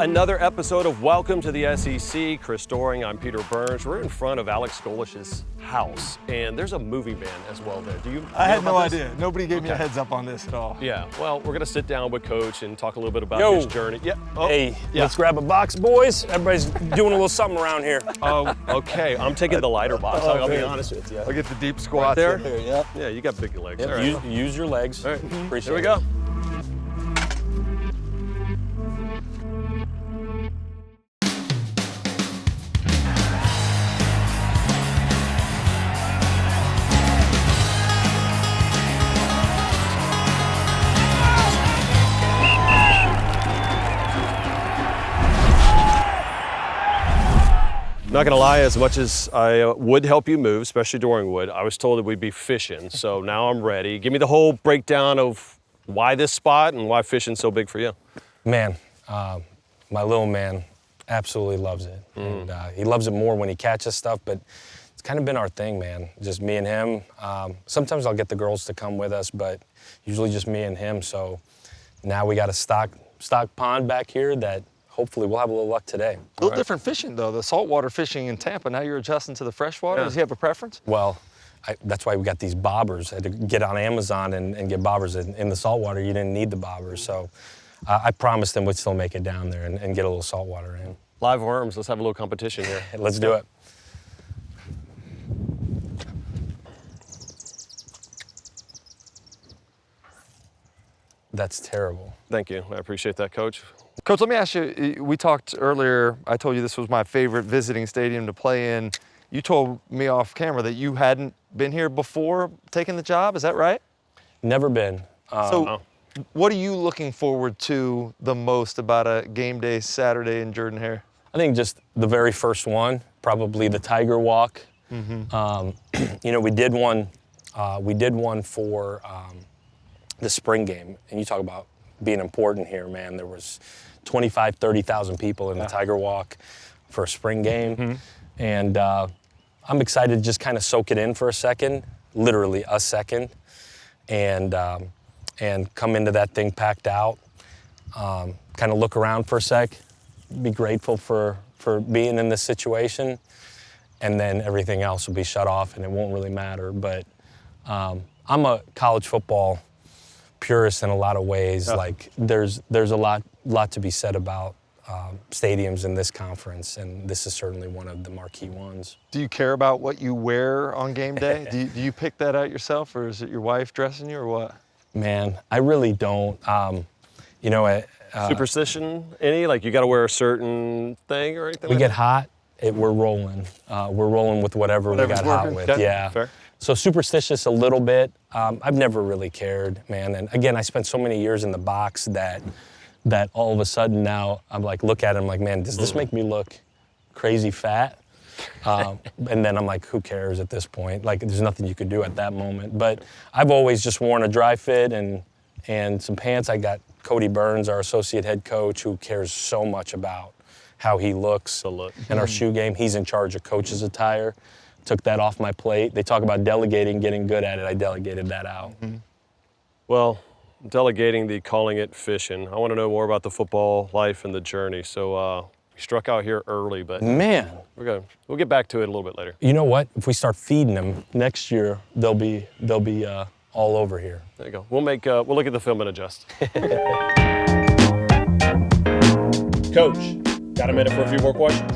Another episode of Welcome to the SEC. Chris Doring, I'm Peter Burns. We're in front of Alex Golesh's house, and there's a movie van as well there. Do you? I had no idea. Nobody gave me a heads up on this at all. Yeah. Well, we're gonna sit down with Coach and talk a little bit about his journey. Yeah. Oh, hey, let's grab a box, boys. Everybody's doing a little something around here. Oh, okay. I'm taking the lighter box. I'll be honest with you. I'll get the deep squat there. Yep. Yeah, you got big legs. Yep. All right. Use your legs. All right. Appreciate Here we it. go. Not gonna lie, as much as I would help you move, especially during wood, I was told that we'd be fishing, so now I'm ready. Give me the whole breakdown of why this spot and why fishing's so big for you. Man, my little man absolutely loves it. And he loves it more when he catches stuff, but it's kind of been our thing, man. Just me and him. Sometimes I'll get the girls to come with us, but usually just me and him. So now we got a stock pond back here that hopefully we'll have a little luck today. A little different fishing, though. The saltwater fishing in Tampa, now you're adjusting to the freshwater. Yeah. Does he have a preference? Well, that's why we got these bobbers. I had to get on Amazon and get bobbers. In the saltwater, you didn't need the bobbers. So I promised him we'd still make it down there and get a little saltwater in. Live worms, let's have a little competition here. Let's do it. That's terrible. Thank you, I appreciate that, Coach. Coach, let me ask you, we talked earlier, I told you this was my favorite visiting stadium to play in. You told me off camera that you hadn't been here before taking the job, is that right? Never been. What are you looking forward to the most about a game day Saturday in Jordan-Hare? I think just the very first one, probably the Tiger Walk. You know, we did one for the spring game, and you talk about being important here, man. There was 25, 30,000 people in the Tiger Walk for a spring game. And I'm excited to just kind of soak it in for a second, literally a second, and come into that thing packed out, kind of look around for a sec, be grateful for being in this situation, and then everything else will be shut off and it won't really matter. But I'm a college football purist in a lot of ways. Like there's a lot to be said about stadiums in this conference, and this is certainly one of the marquee ones. Do you care about what you wear on game day? do you pick that out yourself, or is it your wife dressing you, or what? Man, I really don't. You know, Superstition, any? Like you got to wear a certain thing or anything? We get hot, we're rolling. We're rolling with whatever we got hot with. Okay. Yeah. Fair. So superstitious a little bit. I've never really cared, man. And again, I spent so many years in the box that all of a sudden now I'm like, look at it, I'm like, man, does this make me look crazy fat? And then I'm like, who cares at this point? Like, there's nothing you could do at that moment. But I've always just worn a dry fit and some pants. I got Cody Burns, our associate head coach, who cares so much about how he looks and our shoe game. He's in charge of coach's attire. Took that off my plate. They talk about delegating, getting good at it. I delegated that out. Well, delegating the calling it fishing. I want to know more about the football life and the journey. So we struck out here early, but Man, we'll get back to it a little bit later. you know what? If we start feeding them next year, they'll be all over here. There you go. We'll look at the film and adjust. Coach, got a minute for a few more questions?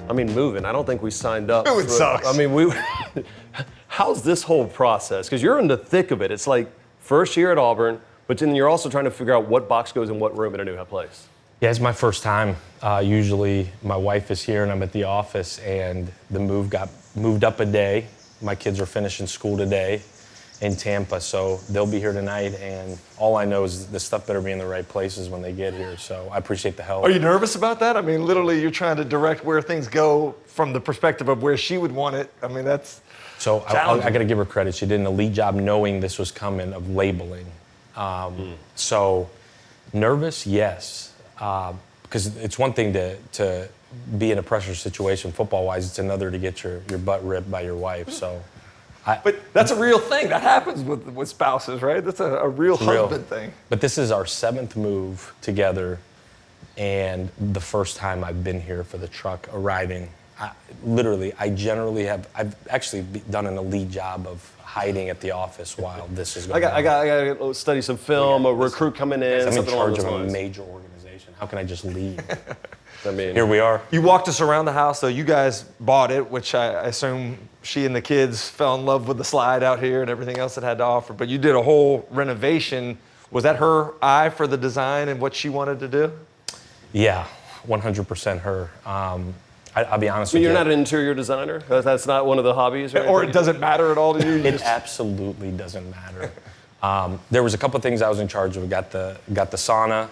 I mean, moving. I don't think we signed up. Moving sucks. I mean, how's this whole process? Because you're in the thick of it. It's like first year at Auburn, but then you're also trying to figure out what box goes in what room in a new place. Yeah, it's my first time. Usually my wife is here and I'm at the office, and the move got moved up a day. My kids are finishing school today in Tampa, so they'll be here tonight, and all I know is the stuff better be in the right places when they get here, so I appreciate the help. Are you nervous about that? I mean, literally, you're trying to direct where things go from the perspective of where she would want it. I mean, that's So I got to give her credit. She did an elite job knowing this was coming, of labeling. So nervous, yes, because it's one thing to be in a pressure situation football-wise. It's another to get your butt ripped by your wife. So. But that's a real thing. That happens with spouses, right? That's a real husband thing. But this is our 7th move together And the first time I've been here for the truck arriving, I've actually done an elite job of hiding at the office while this is going on. I got to study some film, a recruit coming in, I'm in something along charge those of a lines. major organization. How can I just leave? I mean, Here we are. You walked us around the house, though. You guys bought it, which I assume she and the kids fell in love with the slide out here and everything else it had to offer. But you did a whole renovation. Was that her eye for the design and what she wanted to do? Yeah, 100% her. I'll be honest So with you. you're not an interior designer? That's not one of the hobbies? Or it doesn't matter at all to you? It absolutely doesn't matter. There was a couple of things I was in charge of. Got the sauna,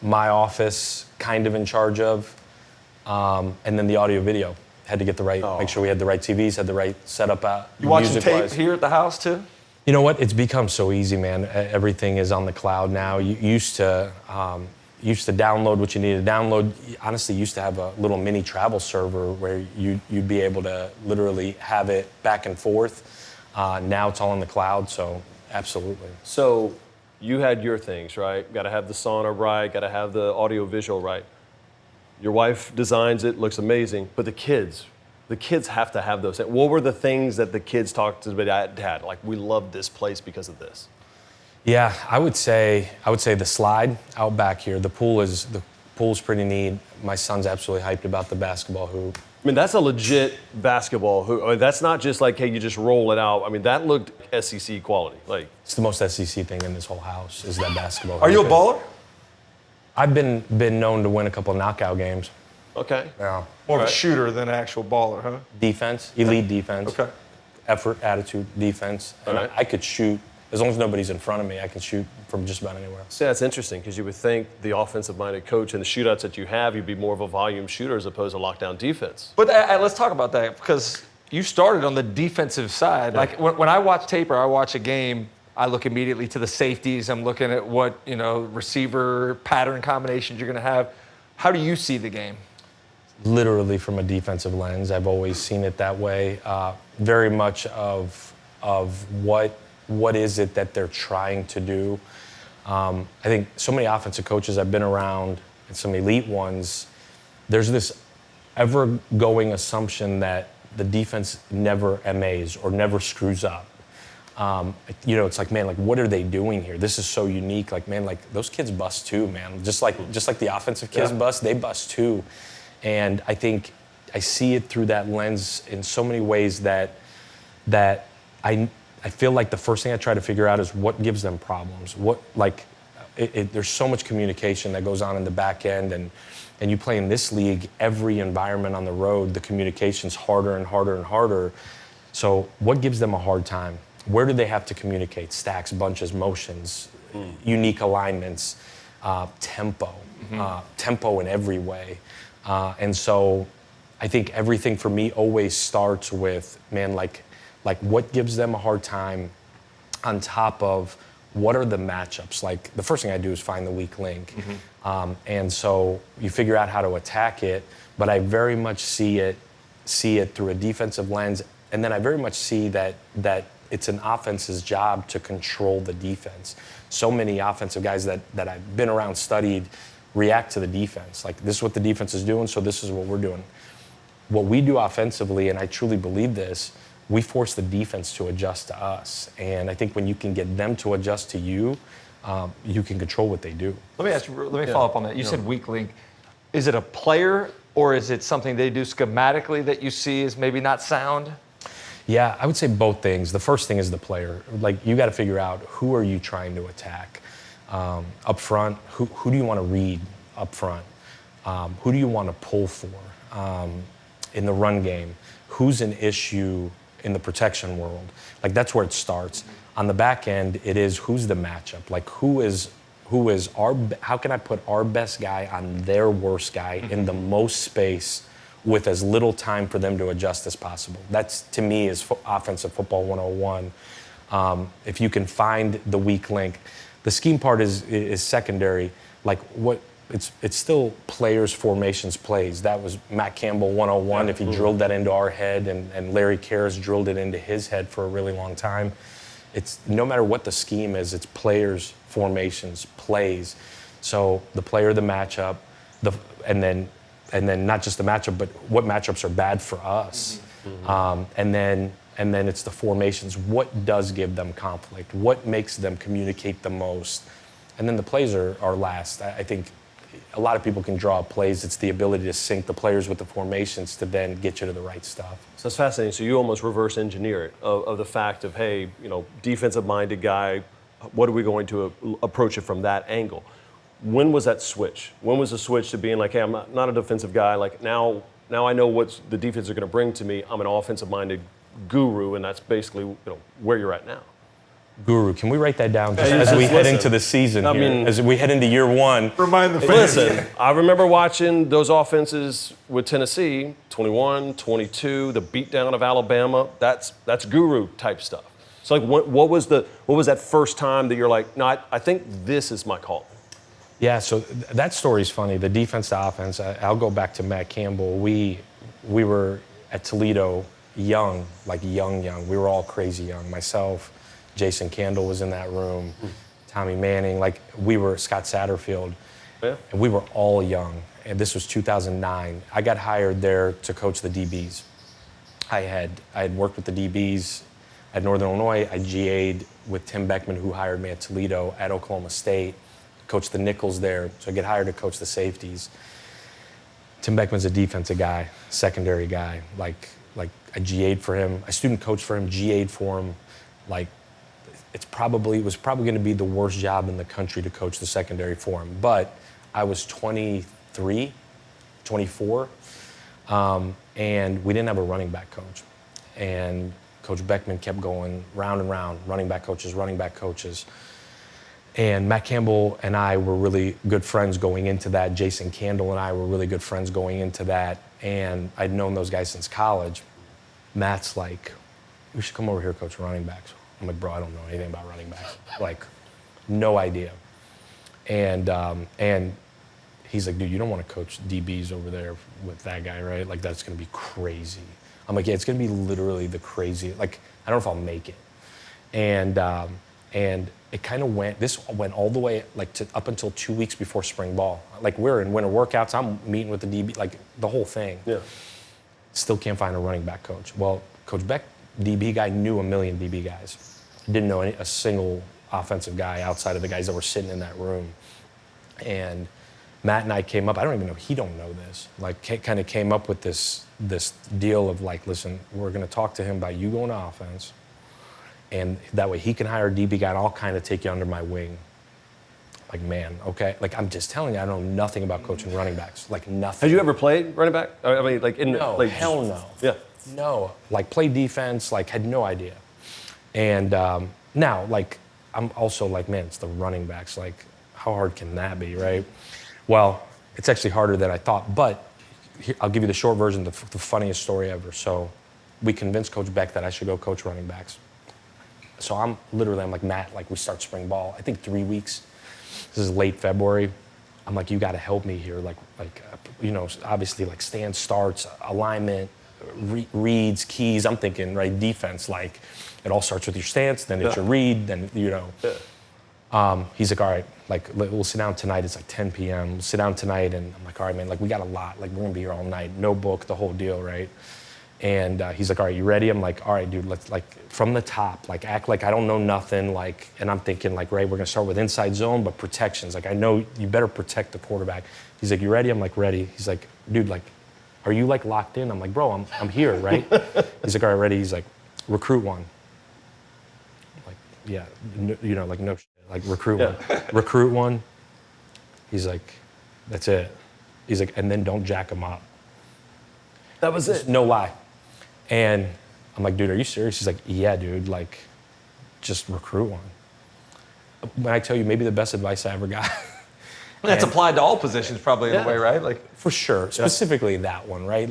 my office kind of in charge of, and then the audio video. Had to get the right, make sure we had the right TVs, had the right setup out. You watching tape music-wise. here at the house, too? You know what? It's become so easy, man. Everything is on the cloud now. You used to download what you needed to download. Honestly, used to have a little mini travel server where you'd be able to literally have it back and forth. Now it's all in the cloud, so absolutely. So you had your things, right? Got to have the sauna right, got to have the audio visual right. Your wife designs it, looks amazing, but the kids have to have those things. What were the things that the kids talked to the dad? Like, we love this place because of this. Yeah, I would say the slide out back here. The pool's pretty neat. My son's absolutely hyped about the basketball hoop. I mean, that's a legit basketball hoop. I mean, that's not just like, hey, you just roll it out. I mean, that looked SEC quality. Like, It's the most SEC thing in this whole house is that basketball hoop. Are you a baller? I've been known to win a couple of knockout games. okay. Yeah. More of a shooter than an actual baller, huh? Defense, elite defense. Okay. Effort, attitude, defense. And All right. I could shoot, as long as nobody's in front of me, I can shoot from just about anywhere. See, that's interesting because you would think the offensive-minded coach and the shootouts that you have, you'd be more of a volume shooter as opposed to lockdown defense. But let's talk about that because you started on the defensive side. Like when I watch tape or I watch a game, I look immediately to the safeties. I'm looking at what, receiver pattern combinations you're going to have. How do you see the game? Literally from a defensive lens, I've always seen it that way. Very much of what is it that they're trying to do. I think so many offensive coaches I've been around, and some elite ones, there's this ever-going assumption that the defense never MAs or never screws up. It's like, man, like, what are they doing here? This is so unique. Like, man, like, those kids bust too, man. Just like the offensive kids bust, they bust too. And I think I see it through that lens in so many ways that I feel like the first thing I try to figure out is what gives them problems. There's so much communication that goes on in the back end, and you play in this league, every environment on the road, the communication's harder and harder and harder. So what gives them a hard time? Where do they have to communicate? Stacks, bunches, motions, unique alignments, tempo, tempo in every way. And so I think everything for me always starts with, man, like what gives them a hard time on top of what are the matchups? Like, the first thing I do is find the weak link. And so you figure out how to attack it, but I very much see it through a defensive lens. And then I very much see that it's an offense's job to control the defense. So many offensive guys that I've been around, studied, react to the defense. Like, this is what the defense is doing, so this is what we're doing. What we do offensively, and I truly believe this, we force the defense to adjust to us. And I think when you can get them to adjust to you, you can control what they do. Let me follow up on that. You said weak link. Is it a player or is it something they do schematically that you see as maybe not sound? Yeah, I would say both things. The first thing is the player. Like, you got to figure out who are you trying to attack. Up front, who do you want to read up front? Who do you want to pull for in the run game? Who's an issue in the protection world? Like, that's where it starts. On the back end, it is who's the matchup? Like, how can I put our best guy on their worst guy in the most space with as little time for them to adjust as possible? That's, to me, is offensive football 101. If you can find the weak link. The scheme part is secondary. Like, it's still players, formations, plays. That was Matt Campbell 101. If he drilled that into our head, and Larry Karras drilled it into his head for a really long time. It's no matter what the scheme is, it's players, formations, plays. So the player, the matchup, and then not just the matchup, but what matchups are bad for us. And then it's the formations. What does give them conflict? What makes them communicate the most? And then the plays are last. I think a lot of people can draw plays. It's the ability to sync the players with the formations to then get you to the right stuff. So it's fascinating. So you almost reverse engineer it of the fact of, hey, defensive-minded guy, what are we going to approach it from that angle? When was that switch? When was the switch to being like, hey, I'm not a defensive guy. Like now I know what the defense are going to bring to me. I'm an offensive-minded guru, and that's basically where you're at now. Guru, can we write that down just as we head into the season here, as we head into year one? Remind the fans. Listen, I remember watching those offenses with Tennessee, 21, 22, the beatdown of Alabama. That's guru type stuff. So like, what was that first time that you're like, no, I think this is my call? Yeah, so that story's funny. The defense to offense, I'll go back to Matt Campbell. We were at Toledo young. We were all crazy young. Myself, Jason Candle was in that room, Tommy Manning, we were Scott Satterfield. Yeah. And we were all young. And this was 2009. I got hired there to coach the DBs. I had worked with the DBs at Northern Illinois. I GA'd with Tim Beckman, who hired me at Toledo, at Oklahoma State. Coached the nickels there, so I get hired to coach the safeties. Tim Beckman's a defensive guy, secondary guy. I GA'd for him. I student coached for him, GA'd for him. It was probably going to be the worst job in the country to coach the secondary for him. But I was 23, 24, and we didn't have a running back coach. And Coach Beckman kept going round and round, running back coaches. And Matt Campbell and I were really good friends going into that. Jason Candle and I were really good friends going into that. And I'd known those guys since college. Matt's like, we should come over here, coach running backs. I'm like, bro, I don't know anything about running backs. No idea. And he's like, dude, you don't want to coach DBs over there with that guy, right? That's going to be crazy. I'm like, yeah, it's going to be literally the crazy. I don't know if I'll make it. And it kind of this went all the way up until 2 weeks before spring ball. We're in winter workouts. I'm meeting with the DB, the whole thing. Yeah. Still can't find a running back coach. Well, Coach Beck, DB guy, knew a million DB guys. Didn't know a single offensive guy outside of the guys that were sitting in that room. And Matt and I came up, I don't even know, he don't know this. Kind of came up with this deal of listen, we're going to talk to him about you going to offense. And that way he can hire a DB guy and I'll kind of take you under my wing. Man, okay. I'm just telling you, I know nothing about coaching running backs. Nothing. Have you ever played running back? No, hell no. Yeah. No. Played defense, had no idea. And now, I'm also man, it's the running backs. How hard can that be, right? Well, it's actually harder than I thought. But I'll give you the short version, the funniest story ever. So we convinced Coach Beck that I should go coach running backs. So I'm like, Matt, we start spring ball, I think 3 weeks. This is late February. I'm like, you got to help me here. Obviously, stand starts, alignment, reads, keys. I'm thinking, right, defense, it all starts with your stance, then it's your read, then, Yeah. He's like, all right, we'll sit down tonight. It's 10 p.m. We'll sit down tonight, and I'm like, all right, man, we got a lot. We're going to be here all night. No book, the whole deal, right? And he's like, all right, you ready? I'm like, all right, dude, let's from the top, act like I don't know nothing, and I'm thinking right, we're gonna start with inside zone, but protections. I know you better protect the quarterback. He's like, you ready? I'm like, ready. He's like, dude, are you locked in? I'm like, bro, I'm here, right? He's like, all right, ready. He's like, recruit one. I'm like, yeah, no shit. Recruit one. Recruit one. He's like, that's it. He's like, and then don't jack him up. That was it. No lie. And I'm like, dude, are you serious? He's like, yeah, dude, just recruit one. When I tell you, maybe the best advice I ever got. That's applied to all positions probably in a way, right? For sure, specifically that one, right?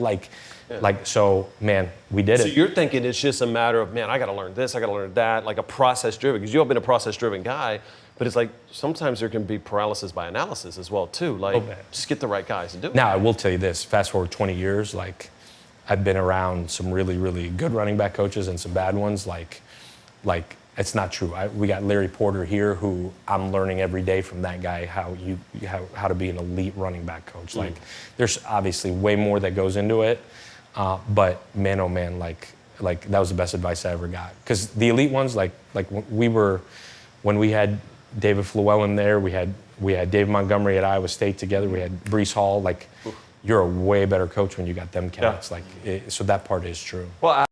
So, man, we did it. So you're thinking it's just a matter of, man, I got to learn this, I got to learn that, a process-driven, because you've been a process-driven guy, but it's sometimes there can be paralysis by analysis as well, too. Just get the right guys to do it. Now, I will tell you this, fast forward 20 years, I've been around some really, really good running back coaches and some bad ones. it's not true. We got Larry Porter here, who I'm learning every day from that guy how to be an elite running back coach. Like, there's obviously way more that goes into it, but man, oh man, like that was the best advice I ever got. Because the elite ones, like when we had David Fluellen there, we had Dave Montgomery at Iowa State together, we had Brees Hall. Like, you're a way better coach when you got them cats. Yeah. So that part is true. Well,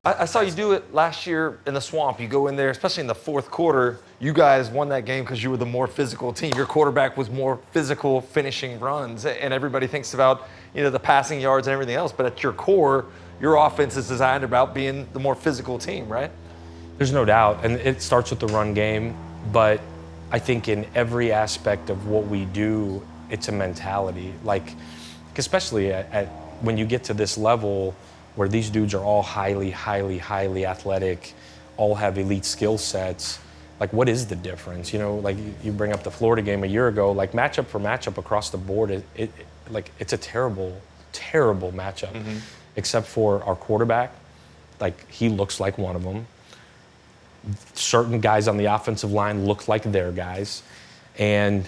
I saw you do it last year in the Swamp. You go in there, especially in the fourth quarter. You guys won that game because you were the more physical team. Your quarterback was more physical, finishing runs, and everybody thinks about the passing yards and everything else. But at your core, your offense is designed about being the more physical team, right? There's no doubt, and it starts with the run game. But I think in every aspect of what we do, it's a mentality. Like, especially at when you get to this level, where these dudes are all highly, highly, highly athletic, all have elite skill sets. Like, what is the difference? Like you bring up the Florida game a year ago, like matchup for matchup across the board, it's a terrible, terrible matchup, except for our quarterback. Like, he looks like one of them. Certain guys on the offensive line look like their guys. And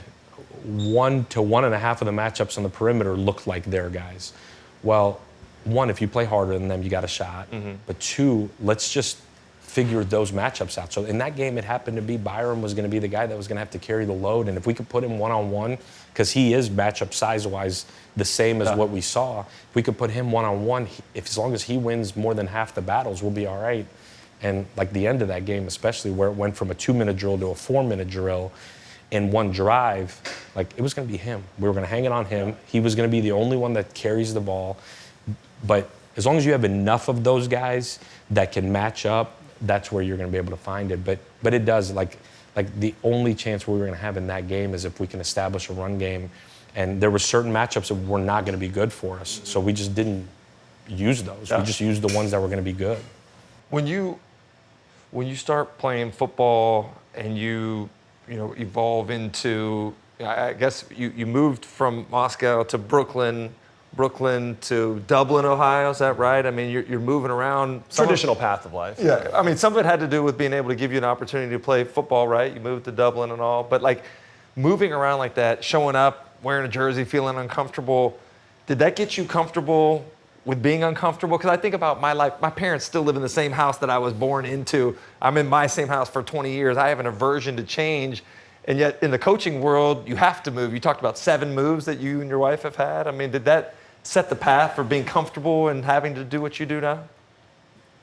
1 to 1.5 of the matchups on the perimeter look like their guys. Well, one, if you play harder than them, you got a shot. But two, let's just figure those matchups out. So in that game, it happened to be Byron was going to be the guy that was going to have to carry the load. And if we could put him one-on-one, because he is matchup size-wise the same as what we saw, if we could put him one-on-one, as long as he wins more than half the battles, we'll be all right. And like the end of that game, especially where it went from a 2-minute drill to a 4-minute drill in one drive, like, it was going to be him. We were going to hang it on him. He was going to be the only one that carries the ball. But as long as you have enough of those guys that can match up, that's where you're going to be able to find it. But it does, like the only chance we were going to have in that game is if we can establish a run game. And there were certain matchups that were not going to be good for us. So we just didn't use those. We just used the ones that were going to be good. When you start playing football and you evolve into, I guess you moved from Moscow to Brooklyn to Dublin, Ohio, is that right? I mean, you're moving around. Traditional path of life. Yeah, I mean, some of it had to do with being able to give you an opportunity to play football, right? You moved to Dublin and all, but like moving around like that, showing up, wearing a jersey, feeling uncomfortable, did that get you comfortable with being uncomfortable? Because I think about my life, my parents still live in the same house that I was born into. I'm in my same house for 20 years. I have an aversion to change. And yet in the coaching world, you have to move. You talked about 7 moves that you and your wife have had. I mean, did that set the path for being comfortable and having to do what you do now?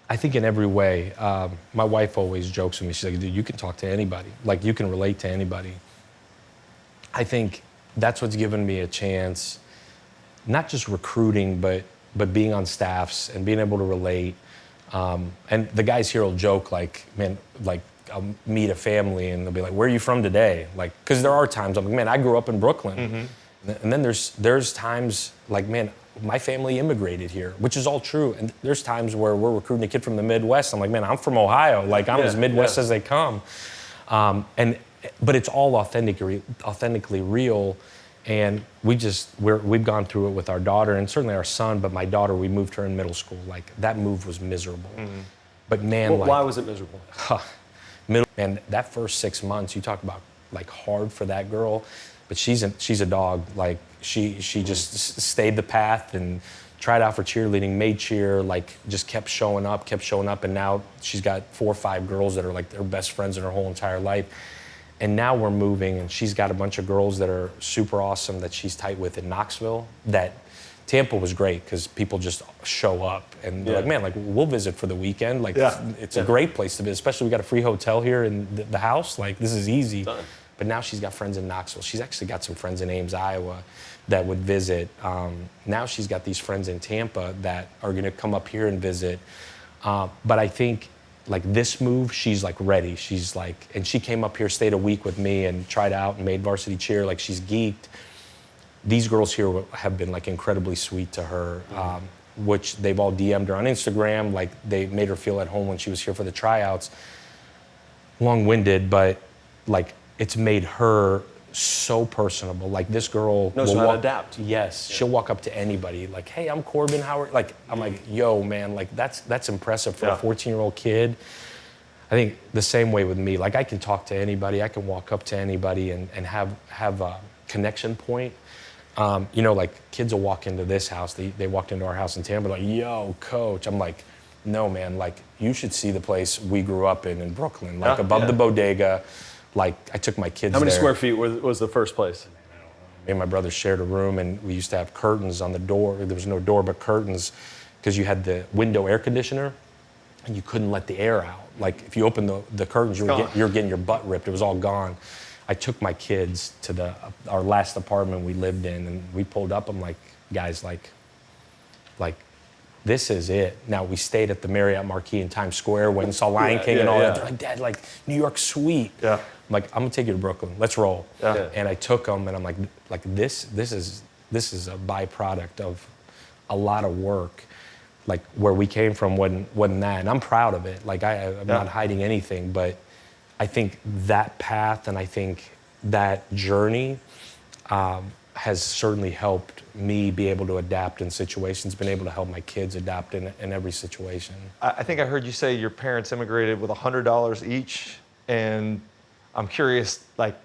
I think in every way. My wife always jokes with me. She's like, dude, you can talk to anybody. Like, you can relate to anybody. I think that's what's given me a chance, not just recruiting, but being on staffs and being able to relate. And the guys here will joke, like, man, like, I'll meet a family and they'll be like, where are you from today? Like, because there are times I'm like, man, I grew up in Brooklyn. And then there's times like, man, my family immigrated here, which is all true. And there's times where we're recruiting a kid from the Midwest. I'm like, man, I'm from Ohio. Like, I'm as Midwest as they come. But it's all authentically real. And we've gone through it with our daughter and certainly our son, but my daughter, we moved her in middle school. Like, that move was miserable. But man, Why was it miserable? Man, that first 6 months, you talk about like hard for that girl, but she's a dog. Like, she just stayed the path and tried out for cheerleading, made cheer, like just kept showing up, and now she's got 4 or 5 girls that are like their best friends in her whole entire life. And now we're moving, and she's got a bunch of girls that are super awesome that she's tight with in Knoxville. That Tampa was great because people just show up and they're like, man, like, we'll visit for the weekend. Like, it's a great place to visit, especially we got a free hotel here in the house. Like, this is easy. Done. But now she's got friends in Knoxville. She's actually got some friends in Ames, Iowa that would visit. Now she's got these friends in Tampa that are going to come up here and visit. But I think, like, this move, she's like ready. She's like, and she came up here, stayed a week with me and tried out and made varsity cheer. Like, she's geeked. These girls here have been like incredibly sweet to her, which they've all DM'd her on Instagram. Like, they made her feel at home when she was here for the tryouts. Long-winded, but like, it's made her so personable. Like, this girl knows how to adapt. Yes, she'll walk up to anybody like, hey, I'm Corbin Howard. Like, I'm like, yo, man, like, that's impressive for a 14-year-old kid. I think the same way with me. Like I can talk to anybody, I can walk up to anybody and have a connection point. You know, like kids will walk into this house. They walked into our house in Tampa, like, yo, coach. I'm like, no, man, like you should see the place we grew up in Brooklyn, like above the bodega. Like I took my kids there. How many square feet was the first place? Me and my brother shared a room, and we used to have curtains on the door. There was no door, but curtains, because you had the window air conditioner, and you couldn't let the air out. Like if you opened the curtains, you were getting your butt ripped. It was all gone. I took my kids to our last apartment we lived in, and we pulled up. I'm like, guys, like, this is it. Now we stayed at the Marriott Marquis in Times Square, went and saw Lion King and all that. They're like, Dad, like New York's sweet. Yeah. I'm like, I'm gonna take you to Brooklyn. Let's roll. Yeah. And I took them, and I'm like this is a byproduct of a lot of work. Like where we came from wasn't that, and I'm proud of it. Like I'm not hiding anything, but I think that path and I think that journey has certainly helped me be able to adapt in situations, been able to help my kids adapt in every situation. I think I heard you say your parents immigrated with $100 each, and I'm curious, like,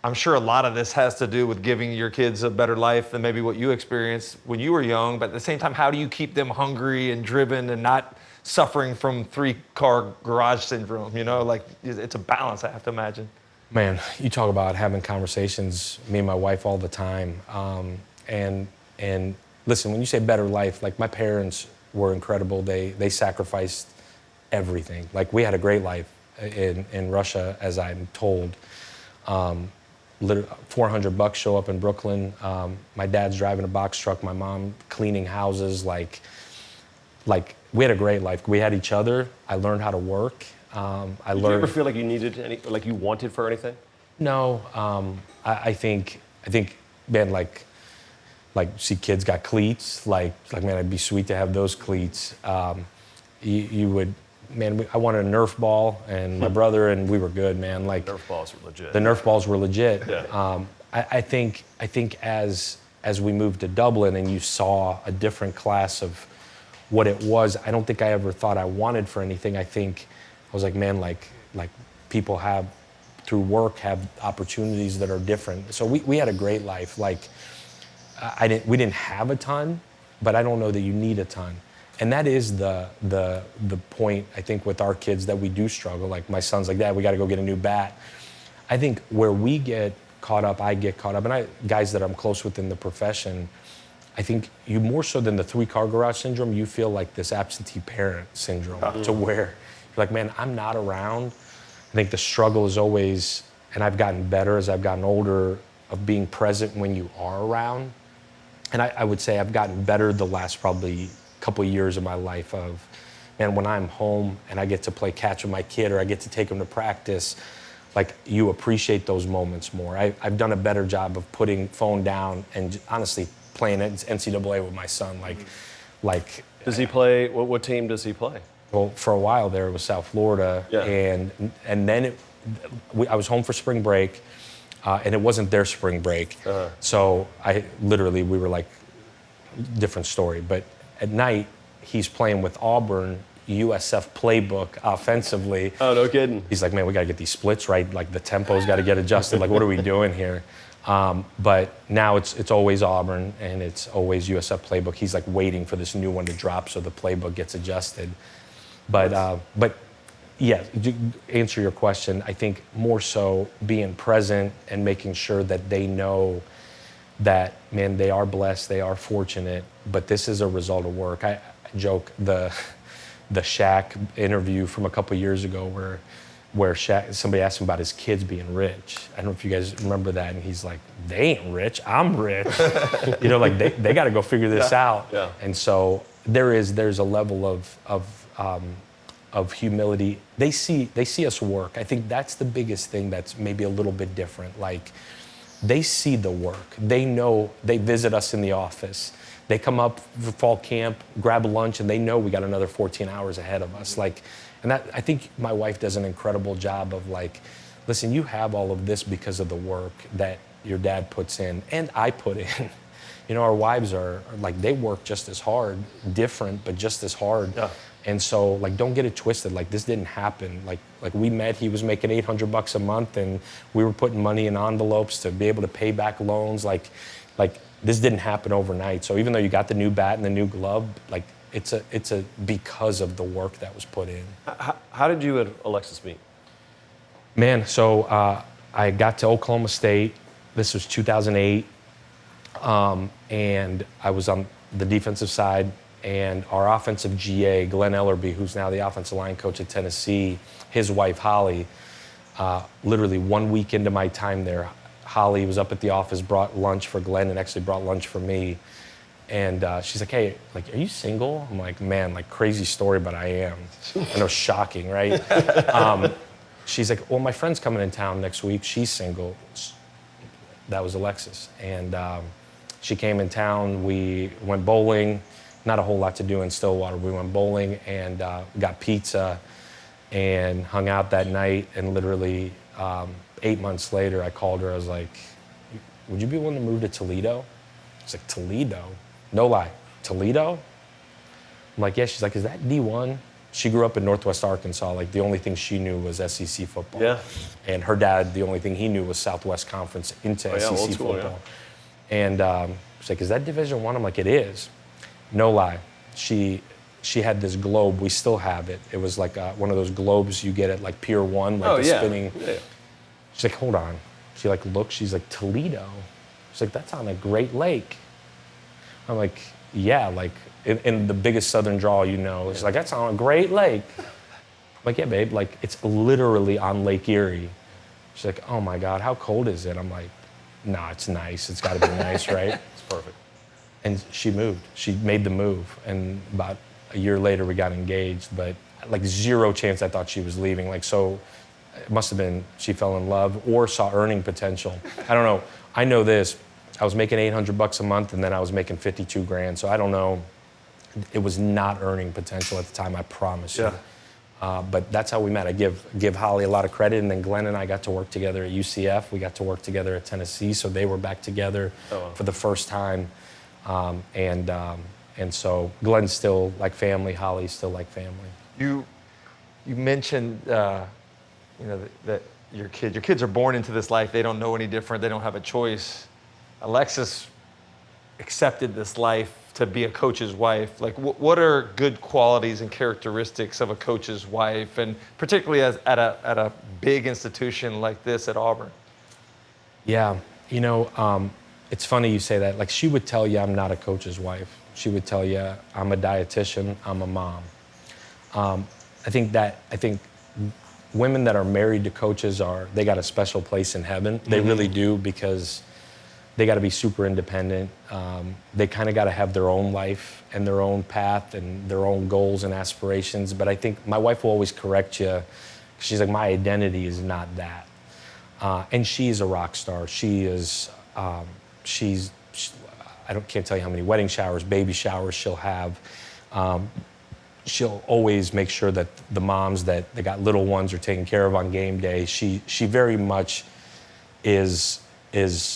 I'm sure a lot of this has to do with giving your kids a better life than maybe what you experienced when you were young, but at the same time, how do you keep them hungry and driven and not suffering from 3-car garage syndrome? You know, like, it's a balance, I have to imagine. Man, you talk about having conversations, me and my wife all the time. And listen, when you say better life, like my parents were incredible. They sacrificed everything. Like we had a great life in Russia, as I'm told. $400 show up in Brooklyn. My dad's driving a box truck. My mom cleaning houses. Like we had a great life. We had each other. I learned how to work. Did you ever feel like you needed like you wanted for anything? No, I think, man, like see kids got cleats, like man, it'd be sweet to have those cleats. You would, man, I wanted a Nerf ball, and my brother and we were good, man. Like Nerf balls were legit. The Nerf balls were legit. Yeah. I think as we moved to Dublin and you saw a different class of what it was, I don't think I ever thought I wanted for anything. I think I was like, man, like people have, through work, have opportunities that are different. So we had a great life. Like we didn't have a ton, but I don't know that you need a ton. And that is the point, I think, with our kids, that we do struggle. Like my son's like, Dad, we got to go get a new bat. I think where we get caught up, I get caught up, and guys that I'm close with in the profession, I think you more so than the 3-car garage syndrome, you feel like this absentee parent syndrome to where you're like, man, I'm not around. I think the struggle is always, and I've gotten better as I've gotten older, of being present when you are around. And I would say I've gotten better the last probably couple of years of my life of, man, when I'm home and I get to play catch with my kid or I get to take him to practice, like you appreciate those moments more. I've done a better job of putting phone down and honestly playing NCAA with my son. Like. Does he play? What team does he play? Well, for a while there, it was South Florida, and then I was home for spring break, and it wasn't their spring break. So we were like, different story. But at night, he's playing with Auburn, USF playbook offensively. Oh, no kidding. He's like, man, we got to get these splits right. Like the tempo's got to get adjusted. Like, what are we doing here? But now it's always Auburn and it's always USF playbook. He's like waiting for this new one to drop so the playbook gets adjusted. But yeah, to answer your question, I think more so being present and making sure that they know that, man, they are blessed, they are fortunate, but this is a result of work. I joke the Shaq interview from a couple years ago where Shaq, somebody asked him about his kids being rich. I don't know if you guys remember that, and he's like, they ain't rich, I'm rich. You know, like they got to go figure this out. Yeah. And so there's a level of humility. They see us work. I think that's the biggest thing that's maybe a little bit different. Like, they see the work. They know, they visit us in the office. They come up for fall camp, grab a lunch, and they know we got another 14 hours ahead of us. Like, and that, I think my wife does an incredible job of like, listen, you have all of this because of the work that your dad puts in and I put in. our wives are like, they work just as hard, different, but just as hard. Yeah. And so, like, don't get it twisted. Like, this didn't happen. Like we met, he was making $800 a month, and we were putting money in envelopes to be able to pay back loans. Like this didn't happen overnight. So even though you got the new bat and the new glove, like, it's a because of the work that was put in. How did you and Alexis meet? Man, so I got to Oklahoma State. This was 2008, and I was on the defensive side. And our offensive GA, Glenn Ellerby, who's now the offensive line coach at Tennessee, his wife, Holly, literally 1 week into my time there, Holly was up at the office, brought lunch for Glenn, and actually brought lunch for me. And she's like, hey, like, are you single? I'm like, man, like, crazy story, but I am. I know, shocking, right? She's like, well, my friend's coming in town next week. She's single. That was Alexis. And she came in town. We went bowling. Not a whole lot to do in Stillwater. We went bowling and got pizza and hung out that night. And literally 8 months later, I called her. I was like, would you be willing to move to Toledo? She's like, Toledo? No lie, Toledo? I'm like, yeah. She's like, is that D1? She grew up in Northwest Arkansas. Like, the only thing she knew was SEC football. Yeah. And her dad, the only thing he knew was Southwest Conference into SEC old school, football. Yeah. And she's like, is that Division I? I'm like, it is. No lie. She had this globe. We still have it. It was like one of those globes you get at like Pier 1, like spinning. Yeah. She's like, hold on. She like looks. She's like, Toledo. She's like, that's on a Great Lake. I'm like, yeah, like in the biggest southern drawl, She's like, that's on a Great Lake. I'm like, yeah, babe. Like, it's literally on Lake Erie. She's like, oh my God, how cold is it? I'm like, nah, it's nice. It's got to be nice, right? It's perfect. And she moved. She made the move. And about a year later, we got engaged. But like, zero chance I thought she was leaving. Like, so it must have been she fell in love or saw earning potential. I don't know. I know this. I was making $800 a month, and then I was making 52 grand. So I don't know. It was not earning potential at the time, I promise you. But that's how we met. I give Holly a lot of credit, and then Glenn and I got to work together at UCF. We got to work together at Tennessee, so they were back together for the first time. And so Glenn's still like family, Holly's still like family. You mentioned that your kids are born into this life. They don't know any different. They don't have a choice. Alexis accepted this life to be a coach's wife. Like, what are good qualities and characteristics of a coach's wife, and particularly at a big institution like this at Auburn? Yeah, it's funny you say that. Like, she would tell you I'm not a coach's wife. She would tell you I'm a dietitian, I'm a mom. I think women that are married to coaches they got a special place in heaven. They really do, because they got to be super independent. They kind of got to have their own life and their own path and their own goals and aspirations. But I think my wife will always correct you. She's like, my identity is not that. And she's a rock star. She is, I can't tell you how many wedding showers, baby showers she'll have. She'll always make sure that the moms that they got little ones are taken care of on game day. She very much is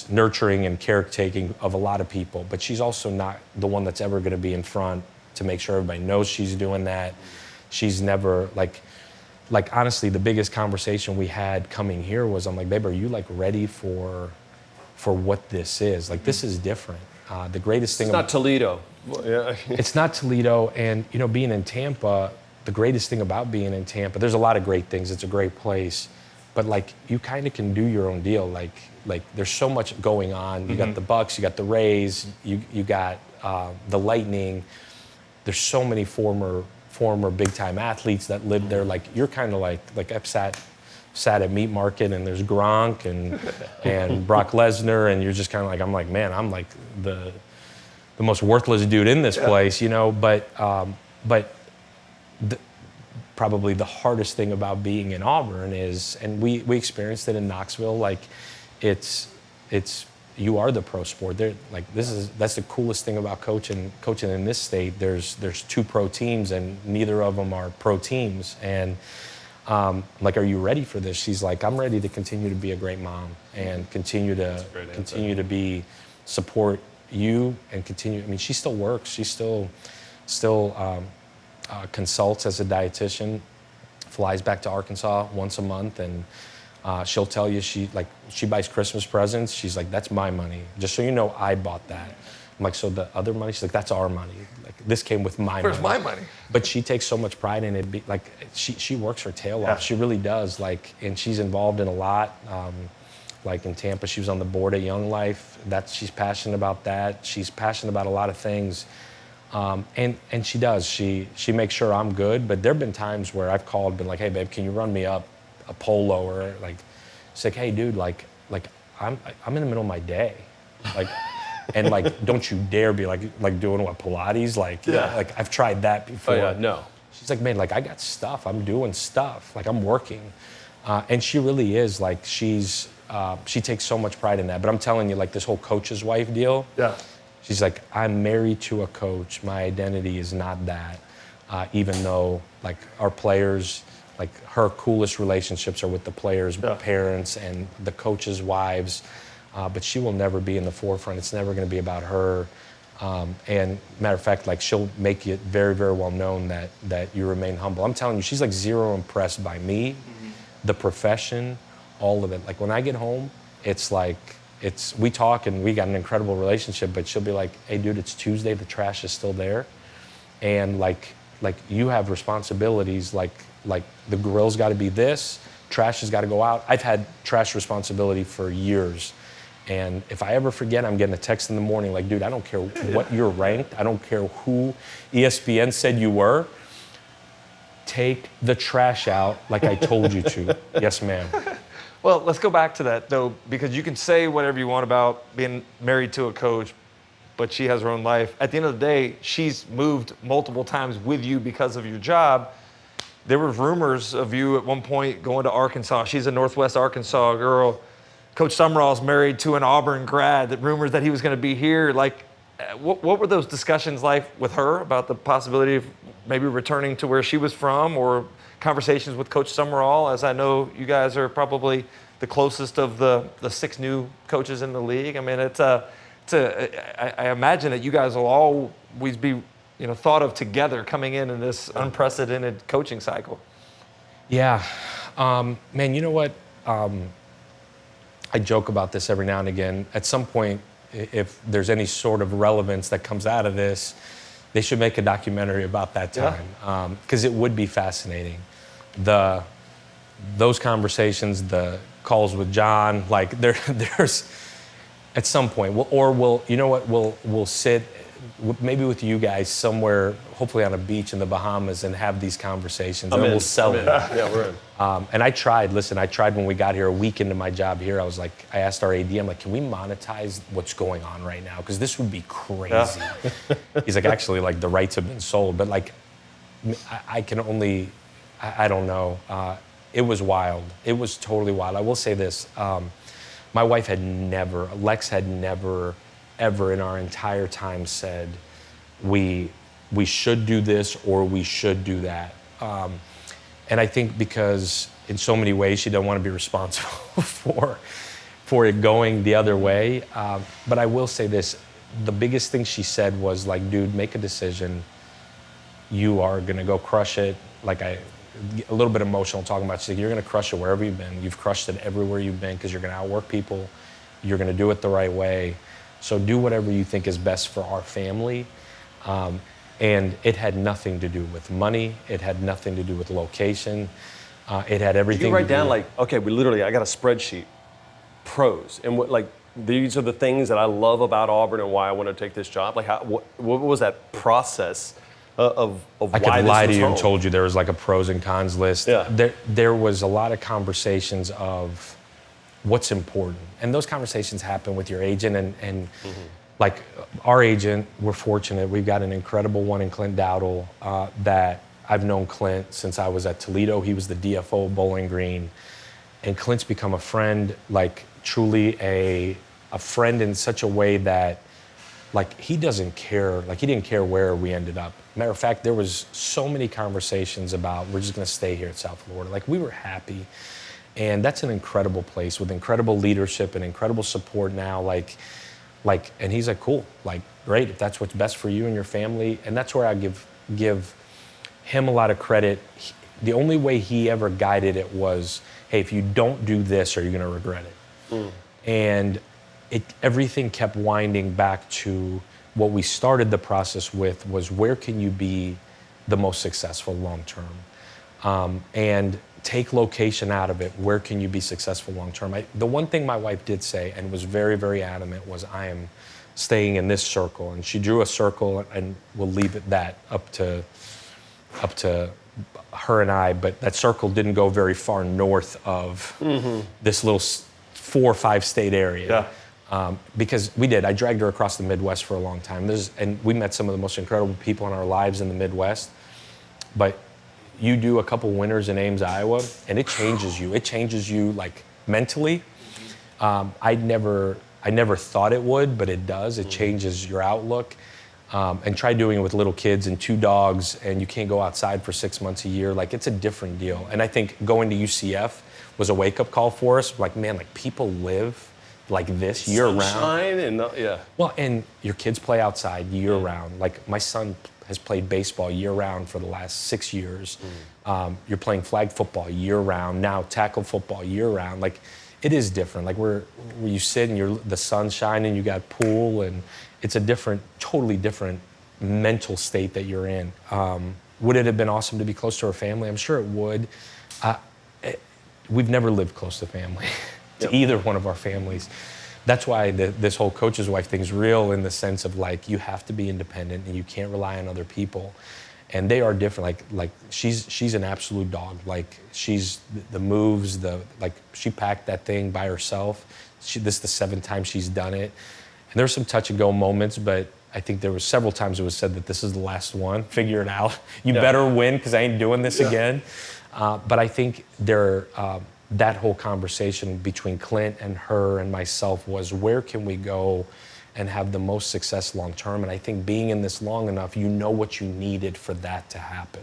nurturing and caretaking of a lot of people, but she's also not the one that's ever going to be in front to make sure everybody knows she's doing that. She's never like honestly, the biggest conversation we had coming here was, I'm like, babe, are you like ready for what this is? Like, this is different. The greatest thing. It's not Toledo. Yeah. It's not Toledo, and being in Tampa, the greatest thing about being in Tampa, there's a lot of great things. It's a great place, but like, you kind of can do your own deal. Like there's so much going on. You got the Bucks, you got the Rays, you got the Lightning. There's so many former big time athletes that live there. Like, you're kind of like I've sat at Meat Market, and there's Gronk and Brock Lesnar, and you're just kind of like, I'm like, man, I'm like the most worthless dude in this place, But probably the hardest thing about being in Auburn is, and we experienced it in Knoxville, like it's you are the pro sport. That's the coolest thing about coaching in this state. There's 2 pro teams, and neither of them are pro teams. And like, are you ready for this? She's like, I'm ready to continue to be a great mom and continue to be support you and continue. I mean, she still works. She still consults as a dietitian, flies back to Arkansas once a month, and she'll tell you she buys Christmas presents. She's like, that's my money. Just so you know, I bought that. I'm like, so the other money? She's like, that's our money. Like, this came with my money. Where's my money? But she takes so much pride in it. Like, she works her tail off. She really does. Like, and she's involved in a lot. Like in Tampa, she was on the board at Young Life. She's passionate about that. She's passionate about a lot of things. And she does. She makes sure I'm good. But there have been times where I've called, been like, hey, babe, can you run me up a polo? Or like, she's like, hey, dude, like I'm in the middle of my day. Like, and like, don't you dare be like doing what, Pilates? Like, like I've tried that before. Oh, yeah, no. She's like, man, like I got stuff. I'm doing stuff. Like I'm working. And she really is like, she takes so much pride in that. But I'm telling you, like this whole coach's wife deal. Yeah. She's like, I'm married to a coach. My identity is not that. Even though like our players, like her coolest relationships are with the players' parents and the coaches' wives. But she will never be in the forefront. It's never going to be about her. And matter of fact, like she'll make it very, very well known that you remain humble. I'm telling you, she's like zero impressed by me, the profession, all of it. Like when I get home, it's like, we talk and we got an incredible relationship, but she'll be like, hey dude, it's Tuesday, the trash is still there. And like you have responsibilities, like the grill's gotta be this, trash has gotta go out. I've had trash responsibility for years. And if I ever forget, I'm getting a text in the morning like, dude, I don't care what you're ranked. I don't care who ESPN said you were. Take the trash out like I told you to. Yes, ma'am. Well, let's go back to that, though, because you can say whatever you want about being married to a coach, but she has her own life. At the end of the day, she's moved multiple times with you because of your job. There were rumors of you at one point going to Arkansas. She's a Northwest Arkansas girl. Coach Summerall's married to an Auburn grad. That rumors that he was going to be here. Like, what were those discussions like with her about the possibility of maybe returning to where she was from, or conversations with Coach Summerall? As I know, you guys are probably the closest of the 6 new coaches in the league. I mean, I imagine that you guys will always be, thought of together coming in this unprecedented coaching cycle. Yeah, man. You know what? I joke about this every now and again. At some point, if there's any sort of relevance that comes out of this, they should make a documentary about that time, because it would be fascinating. Those conversations, the calls with John, like there's at some point, we'll sit maybe with you guys somewhere, hopefully on a beach in the Bahamas, and have these conversations, and we'll sell it. Yeah, we're in. And I tried when we got here, a week into my job here, I asked our AD, I'm like, can we monetize what's going on right now? Because this would be crazy. Yeah. He's like, actually, like the rights have been sold. But like, I don't know. It was wild. It was totally wild. I will say this. My wife Lex had never, ever in our entire time said, we should do this or we should do that. And I think because in so many ways she doesn't want to be responsible for it going the other way. But I will say this, the biggest thing she said was like, dude, make a decision. You are gonna go crush it. Like a little bit emotional talking about, she's like, you're gonna crush it wherever you've been. You've crushed it everywhere you've been because you're gonna outwork people. You're gonna do it the right way. So do whatever you think is best for our family. And it had nothing to do with money. It had nothing to do with location. It had everything. Did you write down like, okay, I got a spreadsheet, pros, and these are the things that I love about Auburn and why I want to take this job. Like, what was that process of why this was I could lie to you home? and told you there was like a pros and cons list. Yeah. There was a lot of conversations of what's important, and those conversations happen with your agent and. Like our agent, we're fortunate. We've got an incredible one in Clint Dowdle that I've known Clint since I was at Toledo. He was the DFO of Bowling Green. And Clint's become a friend, like truly a friend in such a way that like he doesn't care, like he didn't care where we ended up. Matter of fact, there was so many conversations about we're just gonna stay here at South Florida. Like we were happy. And that's an incredible place with incredible leadership and incredible support now. Like and he's like, cool, like, great, if that's what's best for you and your family. And that's where I give him a lot of credit. The only way he ever guided it was, hey, if you don't do this, are you going to regret it? And everything kept winding back to what we started the process with was, where can you be the most successful long term? And take location out of it. Where can you be successful long term? The one thing my wife did say, and was very, very adamant, was, I am staying in this circle. And she drew a circle, and we'll leave it that up to her and I, but that circle didn't go very far north of this little 4 or 5 state area. Because I dragged her across the Midwest for a long time. And we met some of the most incredible people in our lives in the Midwest. But you do a couple winters in Ames, Iowa, and it changes you. It changes you, like, mentally. I never thought it would, but it does. It changes your outlook. And try doing it with little kids and 2 dogs, and you can't go outside for 6 months a year. Like, it's a different deal. And I think going to UCF was a wake-up call for us. Like, man, like, people live like this year-round. Sunshine and Well, and your kids play outside year-round. Like, my son has played baseball year-round for the last 6 years. You're playing flag football year-round, now tackle football year-round. Like, it is different. Like, where you sit and the sun's shining, you got pool, and it's a totally different mental state that you're in. Would it have been awesome to be close to our family? I'm sure it would. We've never lived close to family, to either one of our families. That's why this whole coach's wife thing's real, in the sense of, like, you have to be independent and you can't rely on other people. And they are different. Like she's an absolute dog. Like, she's the moves, she packed that thing by herself. This is the 7th time she's done it. And there's some touch and go moments, but I think there was several times it was said that this is the last one. Figure it out. You better win, because I ain't doing this again. But I think that whole conversation between Clint and her and myself was, where can we go and have the most success long term? And I think being in this long enough, you know what you needed for that to happen.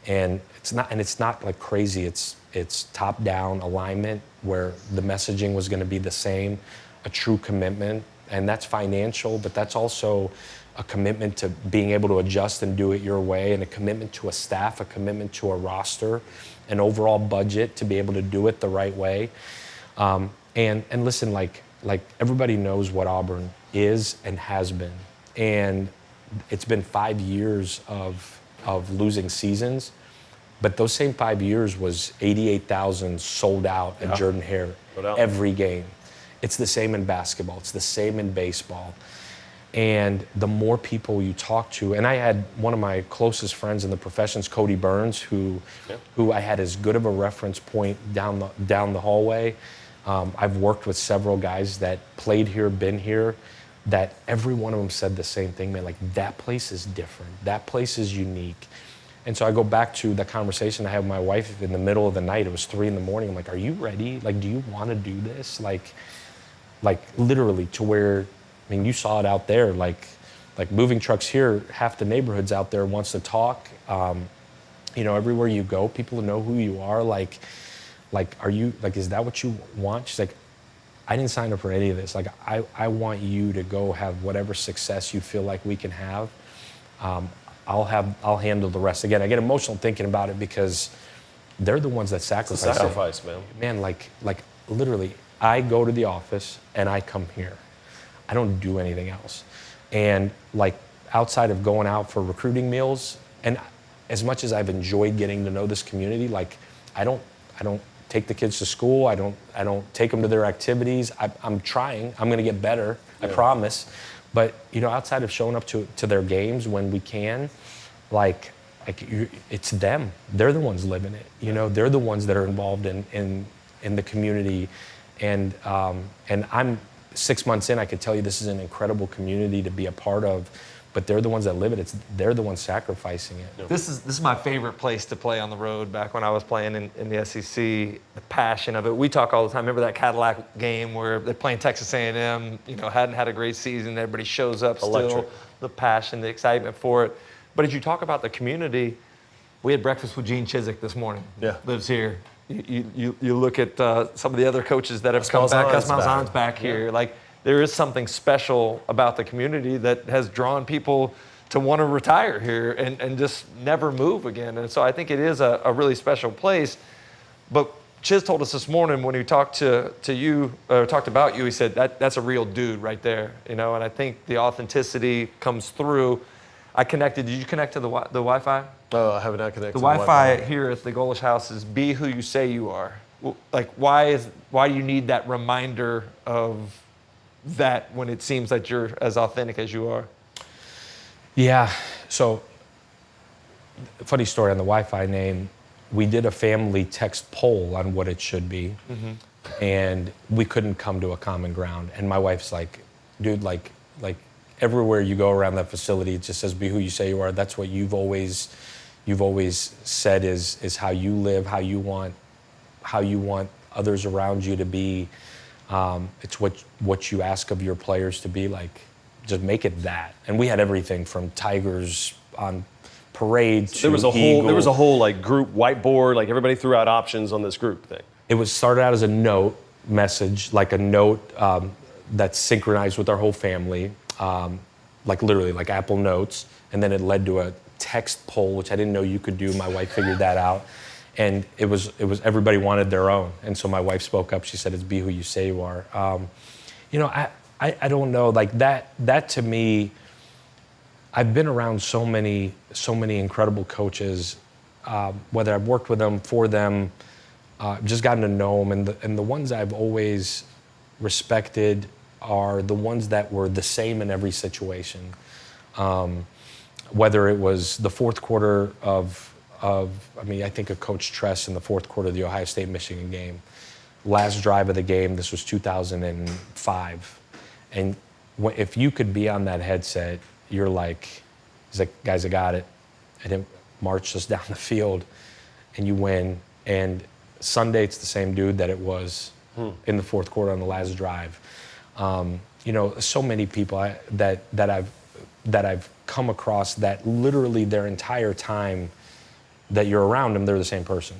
And it's not like crazy. It's top down alignment, where the messaging was going to be the same, a true commitment. And that's financial, but that's also a commitment to being able to adjust and do it your way, and a commitment to a staff, a commitment to a roster, an overall budget to be able to do it the right way. And listen, like everybody knows what Auburn is and has been. And it's been 5 years of losing seasons, but those same 5 years was 88,000 sold out at Jordan-Hare every game. It's the same in basketball. It's the same in baseball. And the more people you talk to, and I had one of my closest friends in the professions, Cody Burns, who I had as good of a reference point down the hallway. I've worked with several guys that played here, been here, that every one of them said the same thing, man, like, that place is different. That place is unique. And so I go back to the conversation I had with my wife in the middle of the night. It was 3 a.m. I'm like, are you ready? Like, do you want to do this? Like literally, to where, I mean, you saw it out there, like moving trucks here, half the neighborhood's out there wants to talk. Everywhere you go, people know who you are. Like, are you, like, is that what you want? She's like, I didn't sign up for any of this. Like, I want you to go have whatever success you feel like we can have. I'll handle the rest. Again, I get emotional thinking about it, because they're the ones that sacrifice. It's a sacrifice, man. Man, like literally, I go to the office and I come here. I don't do anything else. And, like, outside of going out for recruiting meals, and as much as I've enjoyed getting to know this community, like, I don't take the kids to school. I don't take them to their activities. I'm trying. I'm going to get better. I promise. But, outside of showing up to their games when we can, it's them. They're the ones living it. They're the ones that are involved in the community. And I'm 6 months in, I could tell you this is an incredible community to be a part of, but they're the ones that live it. They're the ones sacrificing it. This is my favorite place to play on the road. Back when I was playing in the SEC, the passion of it. We talk all the time. Remember that Cadillac game where they're playing Texas A&M, hadn't had a great season. Everybody shows up Electric. Still. The passion, the excitement for it. But as you talk about the community, we had breakfast with Gene Chizik this morning. Yeah. Lives here. You look at some of the other coaches that have come Gus back. Malzahn's Gus Malzahn's back here. Like, there is something special about the community that has drawn people to want to retire here and just never move again. And so I think it is a really special place. But Chiz told us this morning when he talked to you, or talked about you, he said that's a real dude right there, and I think the authenticity comes through. Did you connect to the Wi-Fi? Oh, I have not connected The to Wi-Fi here at the Golesh house is be who you say you are. Like, why do you need that reminder of that when it seems that you're as authentic as you are? Yeah. So, funny story on the Wi-Fi name. We did a family text poll on what it should be, and we couldn't come to a common ground. And my wife's like, dude, like everywhere you go around that facility, it just says be who you say you are. That's what you've always said is how you live, how you want others around you to be. It's what you ask of your players to be like. Just make it that. And we had everything from tigers on parade to There was a eagle. whole like group whiteboard. Like everybody threw out options on this group thing. It was started out as a note message, like a note that's synchronized with our whole family, like literally like Apple Notes. And then it led to a text poll, which I didn't know you could do. My wife figured that out. And it was everybody wanted their own. And so my wife spoke up. She said, it's be who you say you are. I don't know, like that to me, I've been around so many incredible coaches, whether I've worked with them, for them, just gotten to know them, and the ones I've always respected are the ones that were the same in every situation. Whether it was the fourth quarter I think of Coach Tress in the fourth quarter of the Ohio State-Michigan game. Last drive of the game, this was 2005. And if you could be on that headset, you're like, he's like, guys, I got it. And it marched us down the field, and you win. And Sunday, it's the same dude that it was in the fourth quarter on the last drive. So many people that I've come across that literally their entire time that you're around them, they're the same person.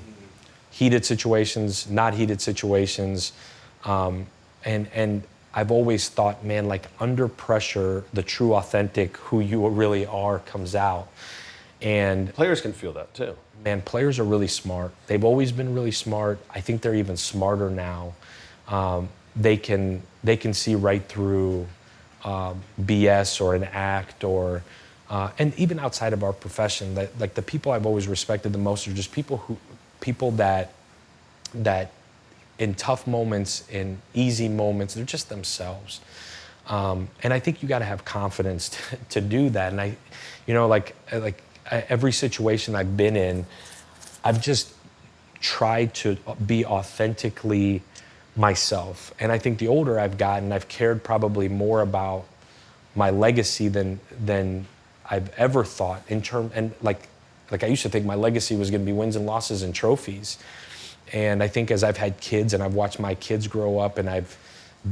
Heated situations, not heated situations, and I've always thought, man, like under pressure, the true authentic who you really are comes out. And Players can feel that too. man, players are really smart. They've always been really smart. I think they're even smarter now. They can see right through BS or an act or, and even outside of our profession, that like the people I've always respected the most are just people that in tough moments, in easy moments, they're just themselves. And I think you got to have confidence to do that. And every situation I've been in, I've just tried to be authentically myself. And I think the older I've gotten, I've cared probably more about my legacy than I've ever thought and like I used to think my legacy was going to be wins and losses and trophies. And I think as I've had kids and I've watched my kids grow up and I've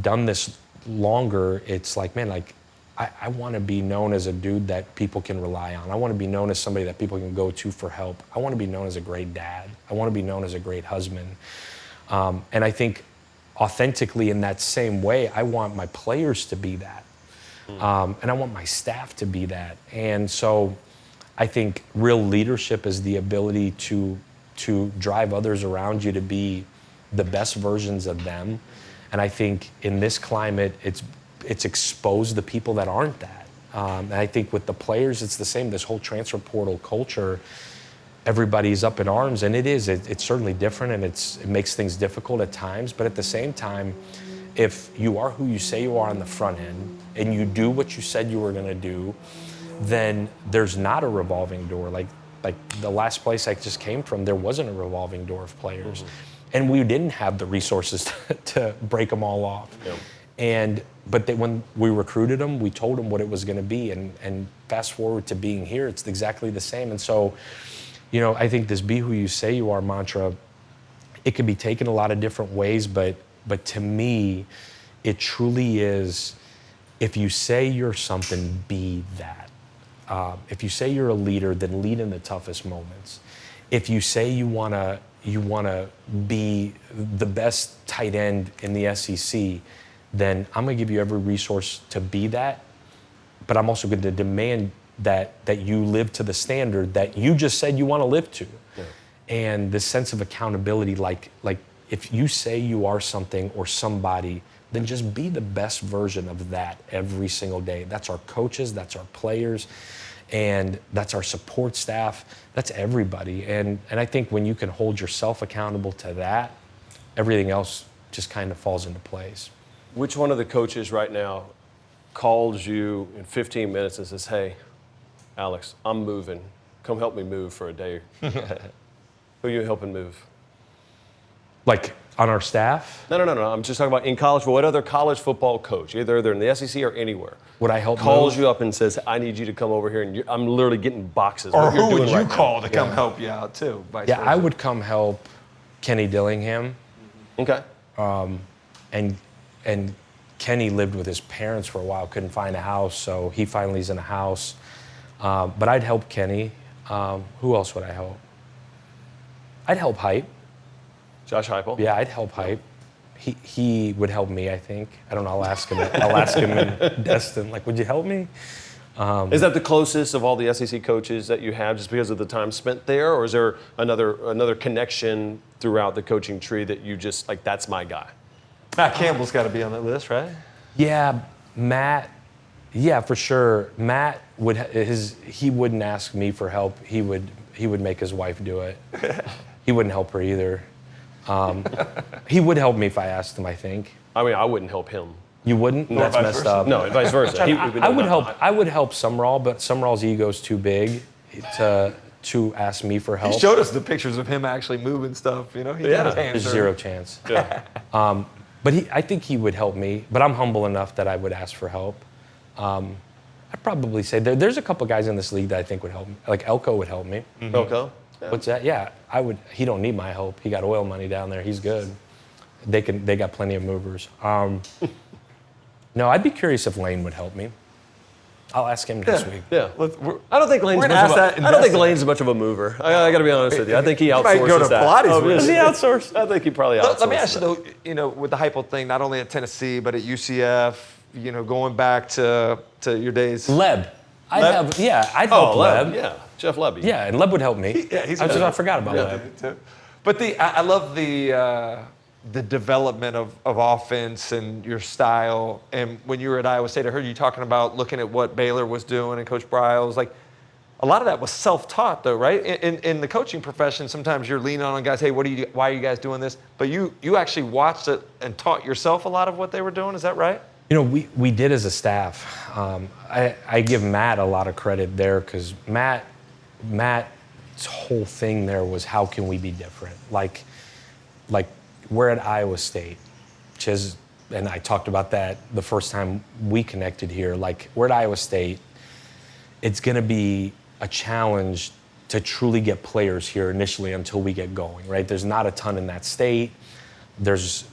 done this longer, it's like, man, like I want to be known as a dude that people can rely on. I want to be known as somebody that people can go to for help. I want to be known as a great dad. I want to be known as a great husband. And I think authentically in that same way, I want my players to be that. And I want my staff to be that. And so I think real leadership is the ability to drive others around you to be the best versions of them. And I think in this climate, it's exposed the people that aren't that. And I think with the players, it's the same. This whole transfer portal culture, everybody's up in arms, and it's certainly different, and it makes things difficult at times. But at the same time, if you are who you say you are on the front end, and you do what you said you were going to do, then there's not a revolving door. Like the last place I just came from, there wasn't a revolving door of players. Mm-hmm. And we didn't have the resources to break them all off. Yep. But when we recruited them, we told them what it was going to be. And fast forward to being here, it's exactly the same. And so, I think this be who you say you are mantra, it can be taken a lot of different ways, but to me, it truly is, if you say you're something, be that. If you say you're a leader, then lead in the toughest moments. If you say you wanna be the best tight end in the SEC, then I'm going to give you every resource to be that, but I'm also going to demand that you live to the standard that you just said you want to live to. Yeah. And the sense of accountability, like if you say you are something or somebody, then just be the best version of that every single day. That's our coaches, that's our players, and that's our support staff, that's everybody. And I think when you can hold yourself accountable to that, everything else just kind of falls into place. Which one of the coaches right now calls you in 15 minutes and says, hey, Alex, I'm moving. Come help me move for a day. Who are you helping move? Like on our staff? No. I'm just talking about in college. What other college football coach, either they're in the SEC or anywhere, would I help calls move? you up and says, I need you to come over here, and I'm literally getting boxes. Or what you're who would doing you right call now. to come help you out too? Vice Yeah, versa. I would come help Kenny Dillingham. Okay. And Kenny lived with his parents for a while, couldn't find a house, so he finally is in a house. But I'd help Kenny. Who else would I help? I'd help Hype. Josh Heupel. Yeah, I'd help Hype. He would help me, I think. I don't know, I'll ask him in Destin, like, would you help me? Is that the closest of all the SEC coaches that you have just because of the time spent there? Or is there another connection throughout the coaching tree that you just, like, that's my guy? Matt Campbell's got to be on that list, right? Yeah, Matt. Yeah, for sure. Matt he wouldn't ask me for help. He would make his wife do it. He wouldn't help her either. He would help me if I asked him, I think. I mean, I wouldn't help him. You wouldn't? No, That's messed up. No, vice versa. I would help Sumrall, but Sumrall's ego's too big to ask me for help. He showed us the pictures of him actually moving stuff. You know, he had his hands There's dirty. zero chance. Yeah. But I think he would help me. But I'm humble enough that I would ask for help. I'd probably say there's a couple guys in this league that I think would help me. Like Elko would help me. Mm-hmm. Elko? Yeah. What's that? Yeah, I would. He don't need my help. He got oil money down there. He's good. They got plenty of movers. No, I'd be curious if Lane would help me. I'll ask him next week. Yeah. I don't think Lane's much of a mover. I got to be honest with you. I think he outsources might go to that. Pilates with Does he you. outsource? I think he probably outsources. Let me ask you though, you know, with the Heupel thing, not only at Tennessee but at UCF, you know, going back to your days. I'd help Leb. Yeah, Jeff Lebby. Yeah, and Leb would help me. I forgot about Leb. But I love the development of offense and your style. And when you were at Iowa State, I heard you talking about looking at what Baylor was doing and Coach Bryles. Like, a lot of that was self-taught, though, right? In the coaching profession, sometimes you're leaning on guys. Hey, why are you guys doing this? But you actually watched it and taught yourself a lot of what they were doing. Is that right? You know, we did as a staff. I give Matt a lot of credit there because Matt's whole thing there was how can we be different? Like we're at Iowa State, and I talked about that the first time we connected here. Like, we're at Iowa State. It's going to be a challenge to truly get players here initially until we get going, right? There's not a ton in that state. There's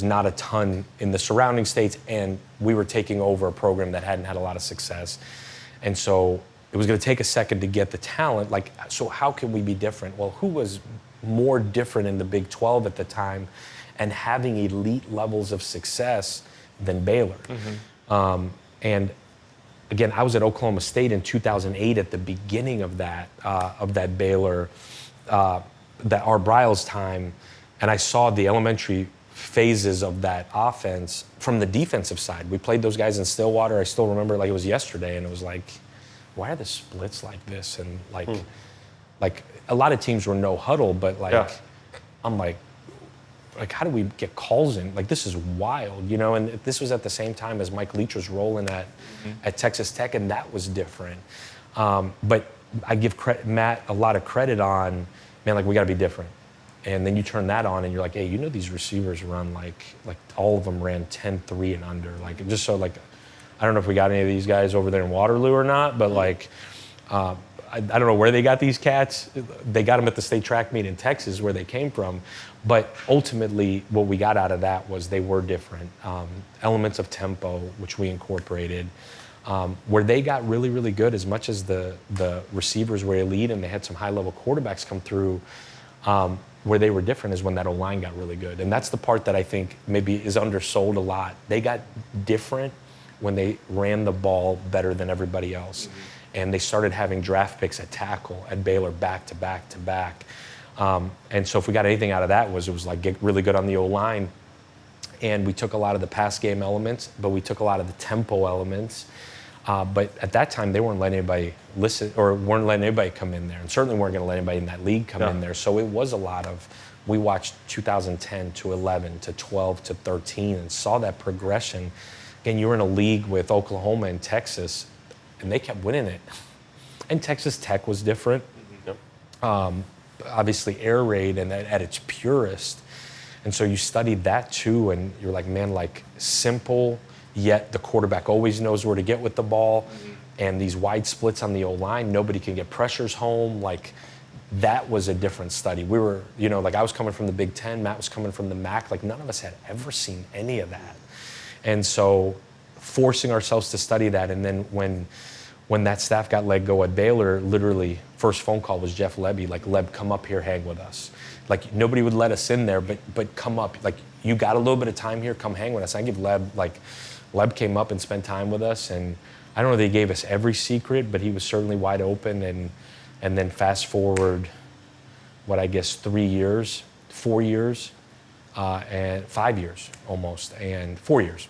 not a ton in the surrounding states, and we were taking over a program that hadn't had a lot of success. And so it was going to take a second to get the talent. Like, so how can we be different? Well, who was more different in the Big 12 at the time and having elite levels of success than Baylor? Mm-hmm. And again, I was at Oklahoma State in 2008 at the beginning of that Baylor, that our Bryles time, and I saw the elementary phases of that offense from the defensive side. We played those guys in Stillwater. I still remember like it was yesterday, and it was like, why are the splits like this? And like a lot of teams were no huddle, but I'm like, how do we get calls in? Like, this is wild, you know? And this was at the same time as Mike Leach was rolling at Texas Tech, and that was different. But I give Matt a lot of credit on, man, like, we got to be different. And then you turn that on, and you're like, hey, you know, these receivers run like all of them ran 10-3 and under. Like, just so, like, I don't know if we got any of these guys over there in Waterloo or not, but like, I don't know where they got these cats. They got them at the state track meet in Texas where they came from. But ultimately, what we got out of that was they were different. Elements of tempo, which we incorporated. Where they got really, really good, as much as the receivers were elite and they had some high-level quarterbacks come through, Where they were different is when that O-line got really good. And that's the part that I think maybe is undersold a lot. They got different when they ran the ball better than everybody else. Mm-hmm. And they started having draft picks at tackle at Baylor back to back to back. And so if we got anything out of that it was like get really good on the O-line. And we took a lot of the pass game elements, but we took a lot of the tempo elements. But at that time, they weren't letting anybody listen or weren't letting anybody come in there, and certainly weren't going to let anybody in that league come in there. So it was a lot of, we watched 2010 to 11 to 12 to 13 and saw that progression. Again, you were in a league with Oklahoma and Texas, and they kept winning it. And Texas Tech was different. Obviously, air raid and at its purest. And so you studied that too, and you're like, man, like simple, yet the quarterback always knows where to get with the ball. Mm-hmm. And these wide splits on the O-line, nobody can get pressures home. Like, that was a different study. We were, like I was coming from the Big Ten, Matt was coming from the MAC. Like, none of us had ever seen any of that. And so forcing ourselves to study that, and then when that staff got let go at Baylor, literally, first phone call was Jeff Lebby, like, Leb, come up here, hang with us. Like, nobody would let us in there, but come up. Like, you got a little bit of time here, come hang with us. I give Leb came up and spent time with us, and I don't know if they gave us every secret, but he was certainly wide open. And then fast forward, 4 years, and 5 years almost, and 4 years.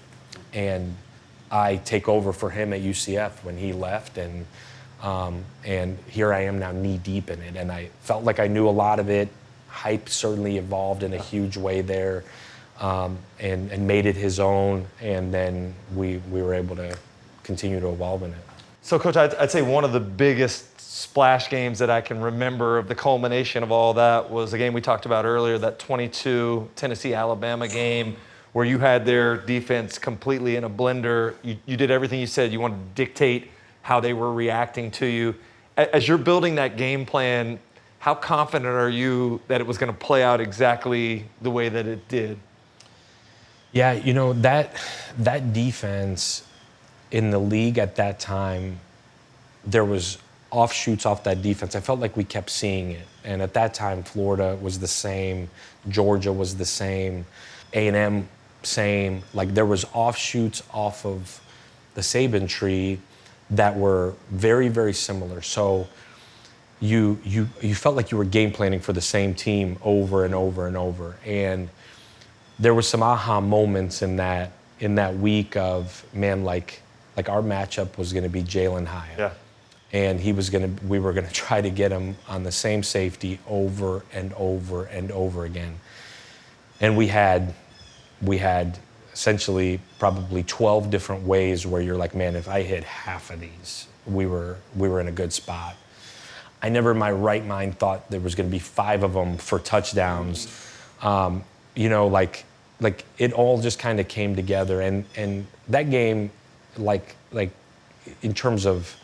And I take over for him at UCF when he left, and here I am now knee deep in it. And I felt like I knew a lot of it. Hype certainly evolved in a huge way there. And made it his own, and then we were able to continue to evolve in it. So, Coach, I'd say one of the biggest splash games that I can remember of the culmination of all that was the game we talked about earlier, that 22 Tennessee-Alabama game where you had their defense completely in a blender. You did everything you said. You wanted to dictate how they were reacting to you. As you're building that game plan, how confident are you that it was going to play out exactly the way that it did? Yeah, that defense in the league at that time, there was offshoots off that defense. I felt like we kept seeing it. And at that time, Florida was the same, Georgia was the same, A&M same. Like, there was offshoots off of the Saban tree that were very, very similar. So you felt like you were game planning for the same team over and over and over. And there was some aha moments in that week of, man, like our matchup was going to be Jalen Hyatt. Yeah. And we were going to try to get him on the same safety over and over and over again. And we had essentially probably 12 different ways where you're like, man, if I hit half of these, we were in a good spot. I never in my right mind thought there was going to be 5 of them for touchdowns. Like it all just kind of came together, and that game, like in terms of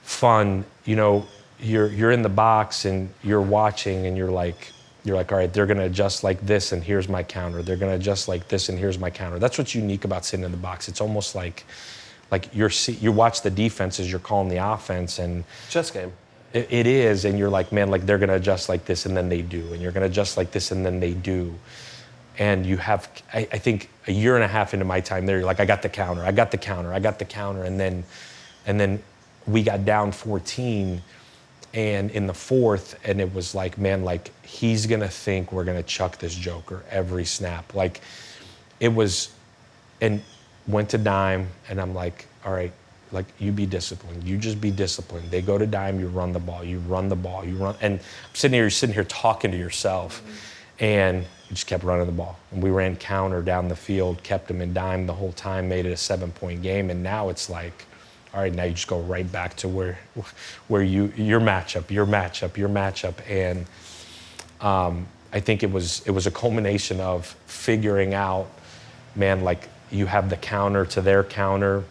fun, you're in the box and you're watching and you're like, all right, they're going to adjust like this and here's my counter. They're going to adjust like this and here's my counter. That's what's unique about sitting in the box. It's almost like you watch the defense as you're calling the offense, and chess game. It is, and you're like, man, like they're going to adjust like this and then they do, and you're going to adjust like this and then they do. And you have, I think, a year and a half into my time there, you're like, I got the counter. And then we got down 14, and in the fourth, and it was like, man, like he's going to think we're going to chuck this joker every snap. Like it was, and went to dime, and I'm like, all right, like you be disciplined. You just be disciplined. They go to dime, you run the ball. And you're sitting here talking to yourself. Mm-hmm. And we just kept running the ball. And we ran counter down the field, kept them in dime the whole time, made it a 7-point game. And now it's like, all right, now you just go right back to where your matchup. And I think it was a culmination of figuring out, man, like you have the counter to their counter,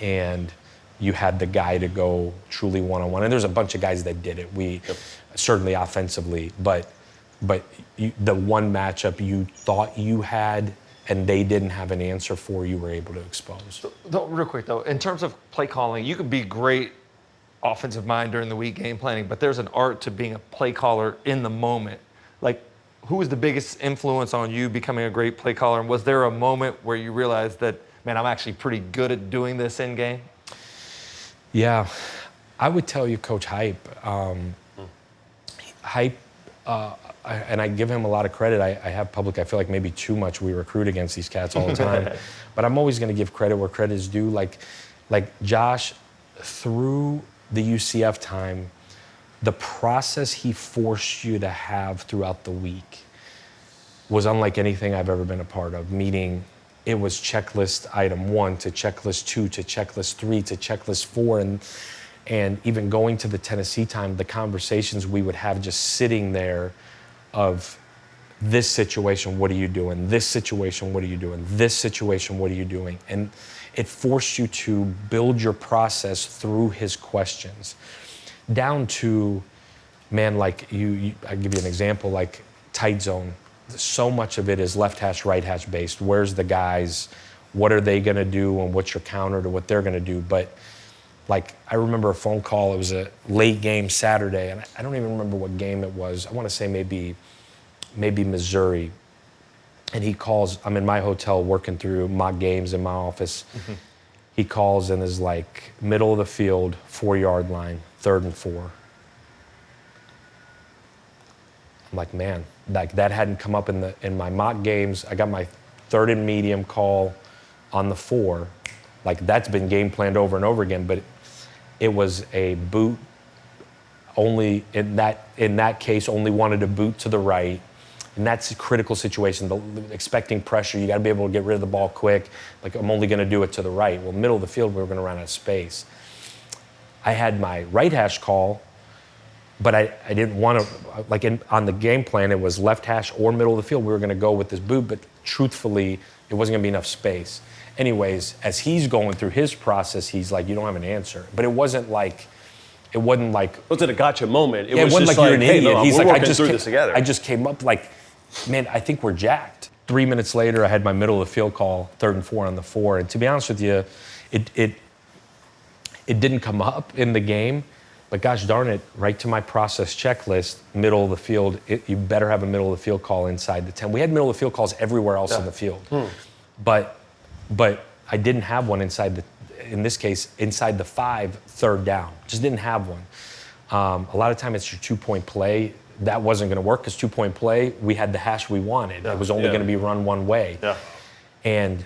and you had the guy to go truly one-on-one. And there's a bunch of guys that did it. Certainly offensively, but the one matchup you thought you had and they didn't have an answer for, you were able to expose. Real quick, though, in terms of play calling, you could be great offensive mind during the week game planning, but there's an art to being a play caller in the moment. Like, who was the biggest influence on you becoming a great play caller? And was there a moment where you realized that, man, I'm actually pretty good at doing this in game? Yeah, I would tell you, Coach Hype. Hype, and I give him a lot of credit. I have public, I feel like maybe too much. We recruit against these cats all the time. But I'm always going to give credit where credit is due. Like Josh, through the UCF time, the process he forced you to have throughout the week was unlike anything I've ever been a part of, meaning it was checklist item 1 to checklist 2 to checklist 3 to checklist 4. And even going to the Tennessee time, the conversations we would have just sitting there of this situation, what are you doing? This situation, what are you doing? This situation, what are you doing? And it forced you to build your process through his questions. Down to, man, like I give you an example, like tight zone. So much of it is left hash, right hash based. Where's the guys? What are they gonna do? And what's your counter to what they're gonna do? But like, I remember a phone call, it was a late game Saturday, and I don't even remember what game it was. I wanna say maybe Missouri. And he calls, I'm in my hotel working through mock games in my office. Mm-hmm. He calls and is like, middle of the field, 4-yard line, 3rd and 4. I'm like, man, like that hadn't come up in my mock games. I got my 3rd and medium call on the 4. Like that's been game planned over and over again, but it was a boot only in that case, only wanted a boot to the right. And that's a critical situation, expecting pressure. You got to be able to get rid of the ball quick. Like, I'm only going to do it to the right. Well, middle of the field, we were going to run out of space. I had my right hash call, but I didn't want to, like on the game plan, it was left hash or middle of the field. We were going to go with this boot, but truthfully, it wasn't going to be enough space. Anyways, as he's going through his process, he's like, you don't have an answer. But it wasn't like, it wasn't a gotcha moment. It wasn't like just you're an hey, idiot. No, he's we're like, working through this together. I just came up like, man, I think we're jacked. 3 minutes later, I had my middle of the field call, 3rd and 4 on the 4. And to be honest with you, it didn't come up in the game, but gosh darn it, right to my process checklist, middle of the field, you better have a middle of the field call inside the 10. We had middle of the field calls everywhere else in the field. But I didn't have one in this case, inside the 5, 3rd down. Just didn't have one. A lot of time it's your 2-point play. That wasn't going to work because 2-point play, we had the hash we wanted. It was only going to be run one way. Yeah. And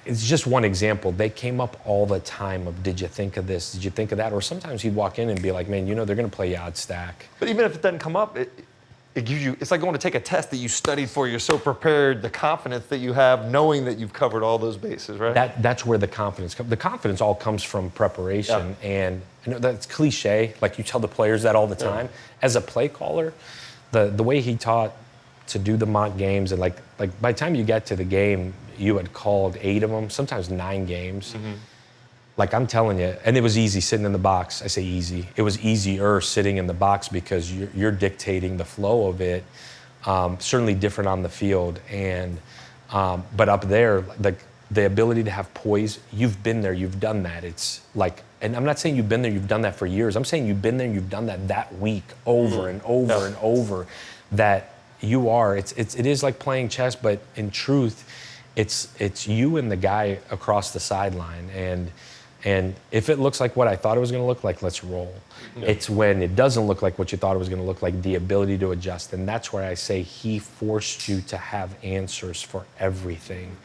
it's just one example. They came up all the time of, did you think of this? Did you think of that? Or sometimes he'd walk in and be like, man, they're going to play yard stack. But even if it doesn't come up, it gives you, it's like going to take a test that you studied for. You're so prepared, the confidence that you have knowing that you've covered all those bases, right? That's where the confidence comes. The confidence all comes from preparation. Yeah. And I know that's cliche, like you tell the players that all the time. Yeah. As a play caller, the way he taught to do the mock games, and like by the time you get to the game, you had called 8 of them, sometimes 9 games. Mm-hmm. Like I'm telling you, and it was easy sitting in the box. I say easy. It was easier sitting in the box because you're dictating the flow of it. Certainly different on the field, and but up there, like the ability to have poise. You've been there. You've done that. It's like, and I'm not saying you've been there. You've done that for years. I'm saying you've been there. You've done that week over and over and over. That you are. It is like playing chess, but in truth, it's you and the guy across the sideline. And if it looks like what I thought it was going to look like, let's roll. Yeah. It's when it doesn't look like what you thought it was going to look like, the ability to adjust. And that's where I say he forced you to have answers for everything.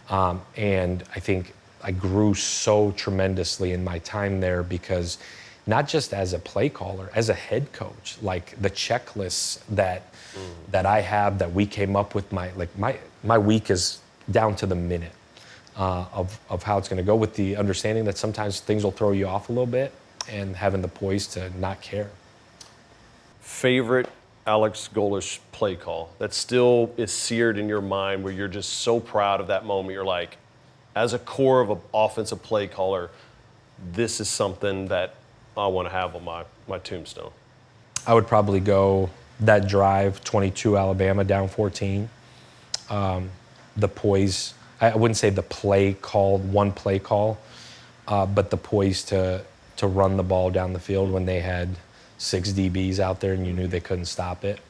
And I think I grew so tremendously in my time there because not just as a play caller, as a head coach, like the checklists that I have, that we came up with, my week is down to the minute. Of how it's going to go, with the understanding that sometimes things will throw you off a little bit, and having the poise to not care. Favorite Alex Golesh play call that still is seared in your mind, where you're just so proud of that moment. You're like, as a core of an offensive play caller, this is something that I want to have on my tombstone. I would probably go that drive, 22 Alabama down 14. The poise. I wouldn't say the play call, one play call, but the poise to to run the ball down the field when they had 6 DBs out there and you knew they couldn't stop it.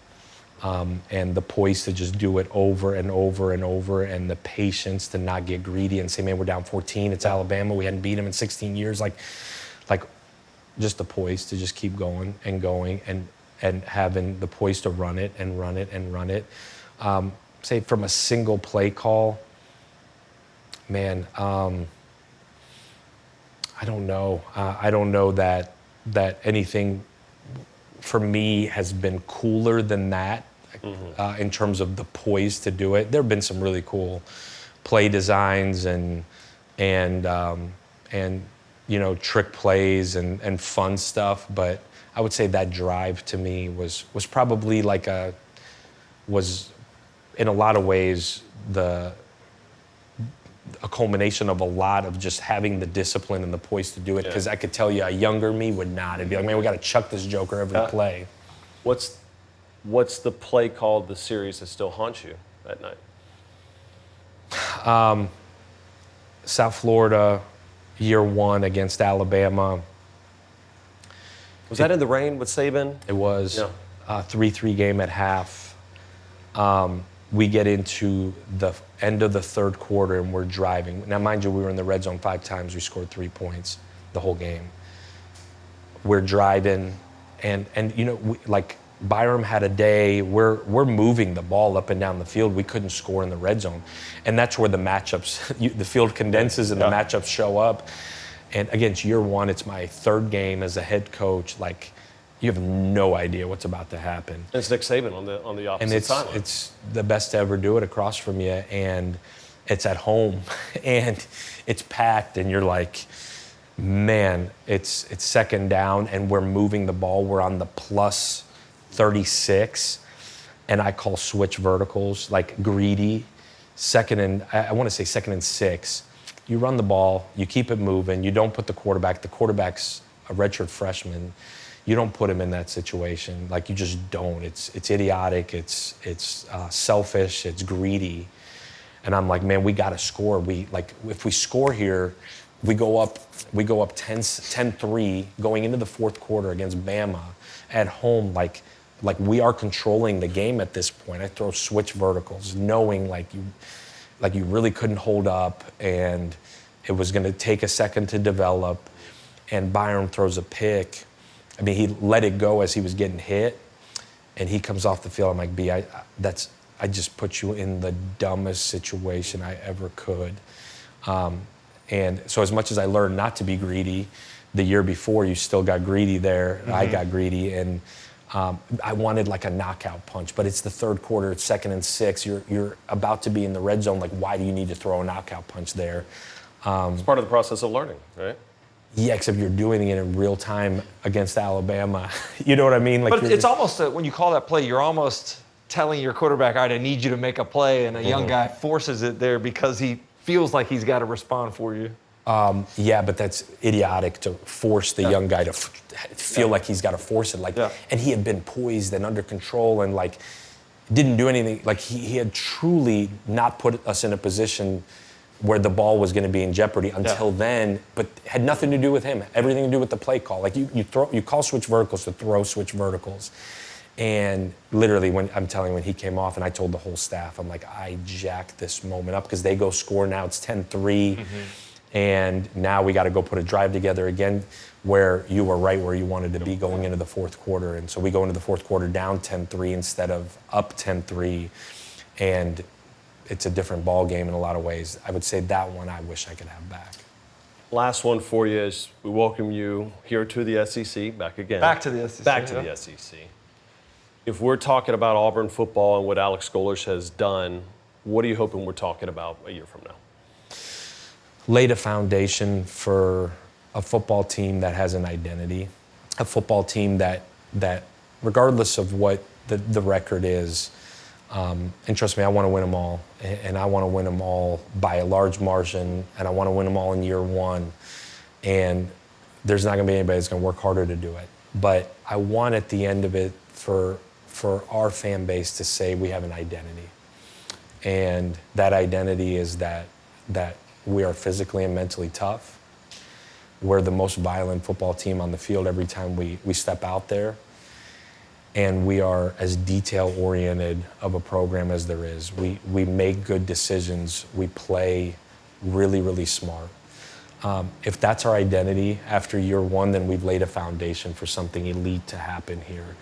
And the poise to just do it over and over and over, and the patience to not get greedy and say, man, we're down 14, it's Alabama, we hadn't beat them in 16 years. Like just the poise to just keep going and having the poise to run it and run it and run it. Say from a single play call, man, I don't know. I don't know that anything for me has been cooler than that in terms of the poise to do it. There have been some really cool play designs and you know, trick plays and fun stuff, but I would say that drive to me was probably was in a lot of ways a culmination of a lot of just having the discipline and the poise to do it, because I could tell you a younger me would not. It'd be like, man, we got to chuck this joker every play. What's the play called, the series that still haunts you at night? South Florida, year 1 against Alabama. Was that in the rain with Saban? It was. Yeah. 3-3 game at half. We get into the end of the third quarter and we're driving. Now, mind you, we were in the red zone 5 times. We scored 3 points the whole game. We're driving, and you know, like Byram had a day. We're moving the ball up and down the field. We couldn't score in the red zone, and that's where the matchups, the field condenses and the matchups show up. And again, it's year 1. It's my 3rd game as a head coach. Like, you have no idea what's about to happen. It's Nick Saban on the opposite side. And it's the best to ever do it across from you, and it's at home, and it's packed, and you're like, man, it's 2nd down, and we're moving the ball. We're on the plus 36, and I call switch verticals, like greedy. I want to say 2nd and 6. You run the ball, you keep it moving, you don't put the quarterback's a redshirt freshman. You don't put him in that situation. Like, you just don't. It's idiotic. It's selfish. It's greedy. And I'm like, man, we got to score. If we score here, we go up 10-3 going into the 4th quarter against Bama at home. Like we are controlling the game at this point. I throw switch verticals, knowing like you really couldn't hold up, and it was going to take a second to develop. And Byron throws a pick. I mean, he let it go as he was getting hit, and he comes off the field. I'm like, B, I just put you in the dumbest situation I ever could. And so as much as I learned not to be greedy, the year before you still got greedy there. Mm-hmm. I got greedy, and I wanted like a knockout punch. But it's the 3rd quarter. It's 2nd and 6. You're about to be in the red zone. Like, why do you need to throw a knockout punch there? It's part of the process of learning, right? Yeah, except you're doing it in real time against Alabama. You know what I mean? Like, but it's almost when you call that play, you're almost telling your quarterback, all right, I need you to make a play, and a young guy forces it there because he feels like he's got to respond for you. Yeah, but that's idiotic to force the young guy to feel like he's got to force it. And he had been poised and under control, and like didn't do anything. Like he had truly not put us in a position where the ball was going to be in jeopardy until then, but had nothing to do with him. Everything to do with the play call. Like you call switch verticals to throw switch verticals. And literally, when he came off, and I told the whole staff, I'm like, I jacked this moment up because they go score now. It's 10-3, and now we got to go put a drive together again, where you were right where you wanted to be going into the 4th quarter. And so we go into the 4th quarter down 10-3 instead of up 10-3, and it's a different ball game in a lot of ways. I would say that one I wish I could have back. Last one for you is we welcome you here to the SEC, back again. Back to the SEC. Back to the SEC. If we're talking about Auburn football and what Alex Golesh has done, what are you hoping we're talking about a year from now? Laid a foundation for a football team that has an identity, a football team that regardless of what the record is, and trust me, I want to win them all, and I want to win them all by a large margin, and I want to win them all in year 1, and there's not going to be anybody that's going to work harder to do it. But I want at the end of it for our fan base to say we have an identity, and that identity is that we are physically and mentally tough, we're the most violent football team on the field every time we step out there. And we are as detail-oriented of a program as there is. We make good decisions. We play really, really smart. If that's our identity after year one, then we've laid a foundation for something elite to happen here.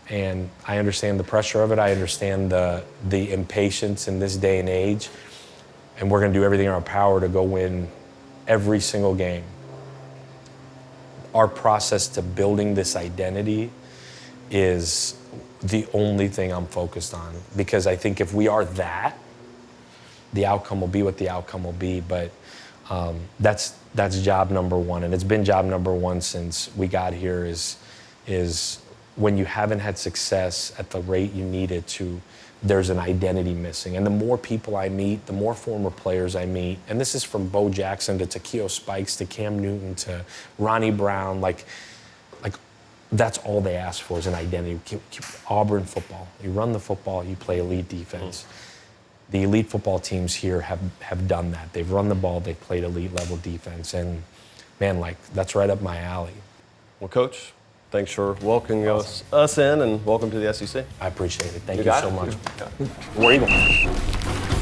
And I understand the pressure of it. I understand the impatience in this day and age. And we're going to do everything in our power to go win every single game. Our process to building this identity is the only thing I'm focused on. Because I think if we are that, the outcome will be what the outcome will be. But that's job number one. And it's been job number one since we got here is when you haven't had success at the rate you needed to, there's an identity missing. And the more people I meet, the more former players I meet, and this is from Bo Jackson to Takeo Spikes to Cam Newton to Ronnie Brown, like that's all they ask for is an identity. Auburn football. You run the football, you play elite defense. The elite football teams here have done that. They've run the ball, they've played elite level defense. And man, like that's right up my alley. Well, Coach, thanks for welcoming us in and welcome to the SEC. I appreciate it. Thank You you got so it. much. Where are you going?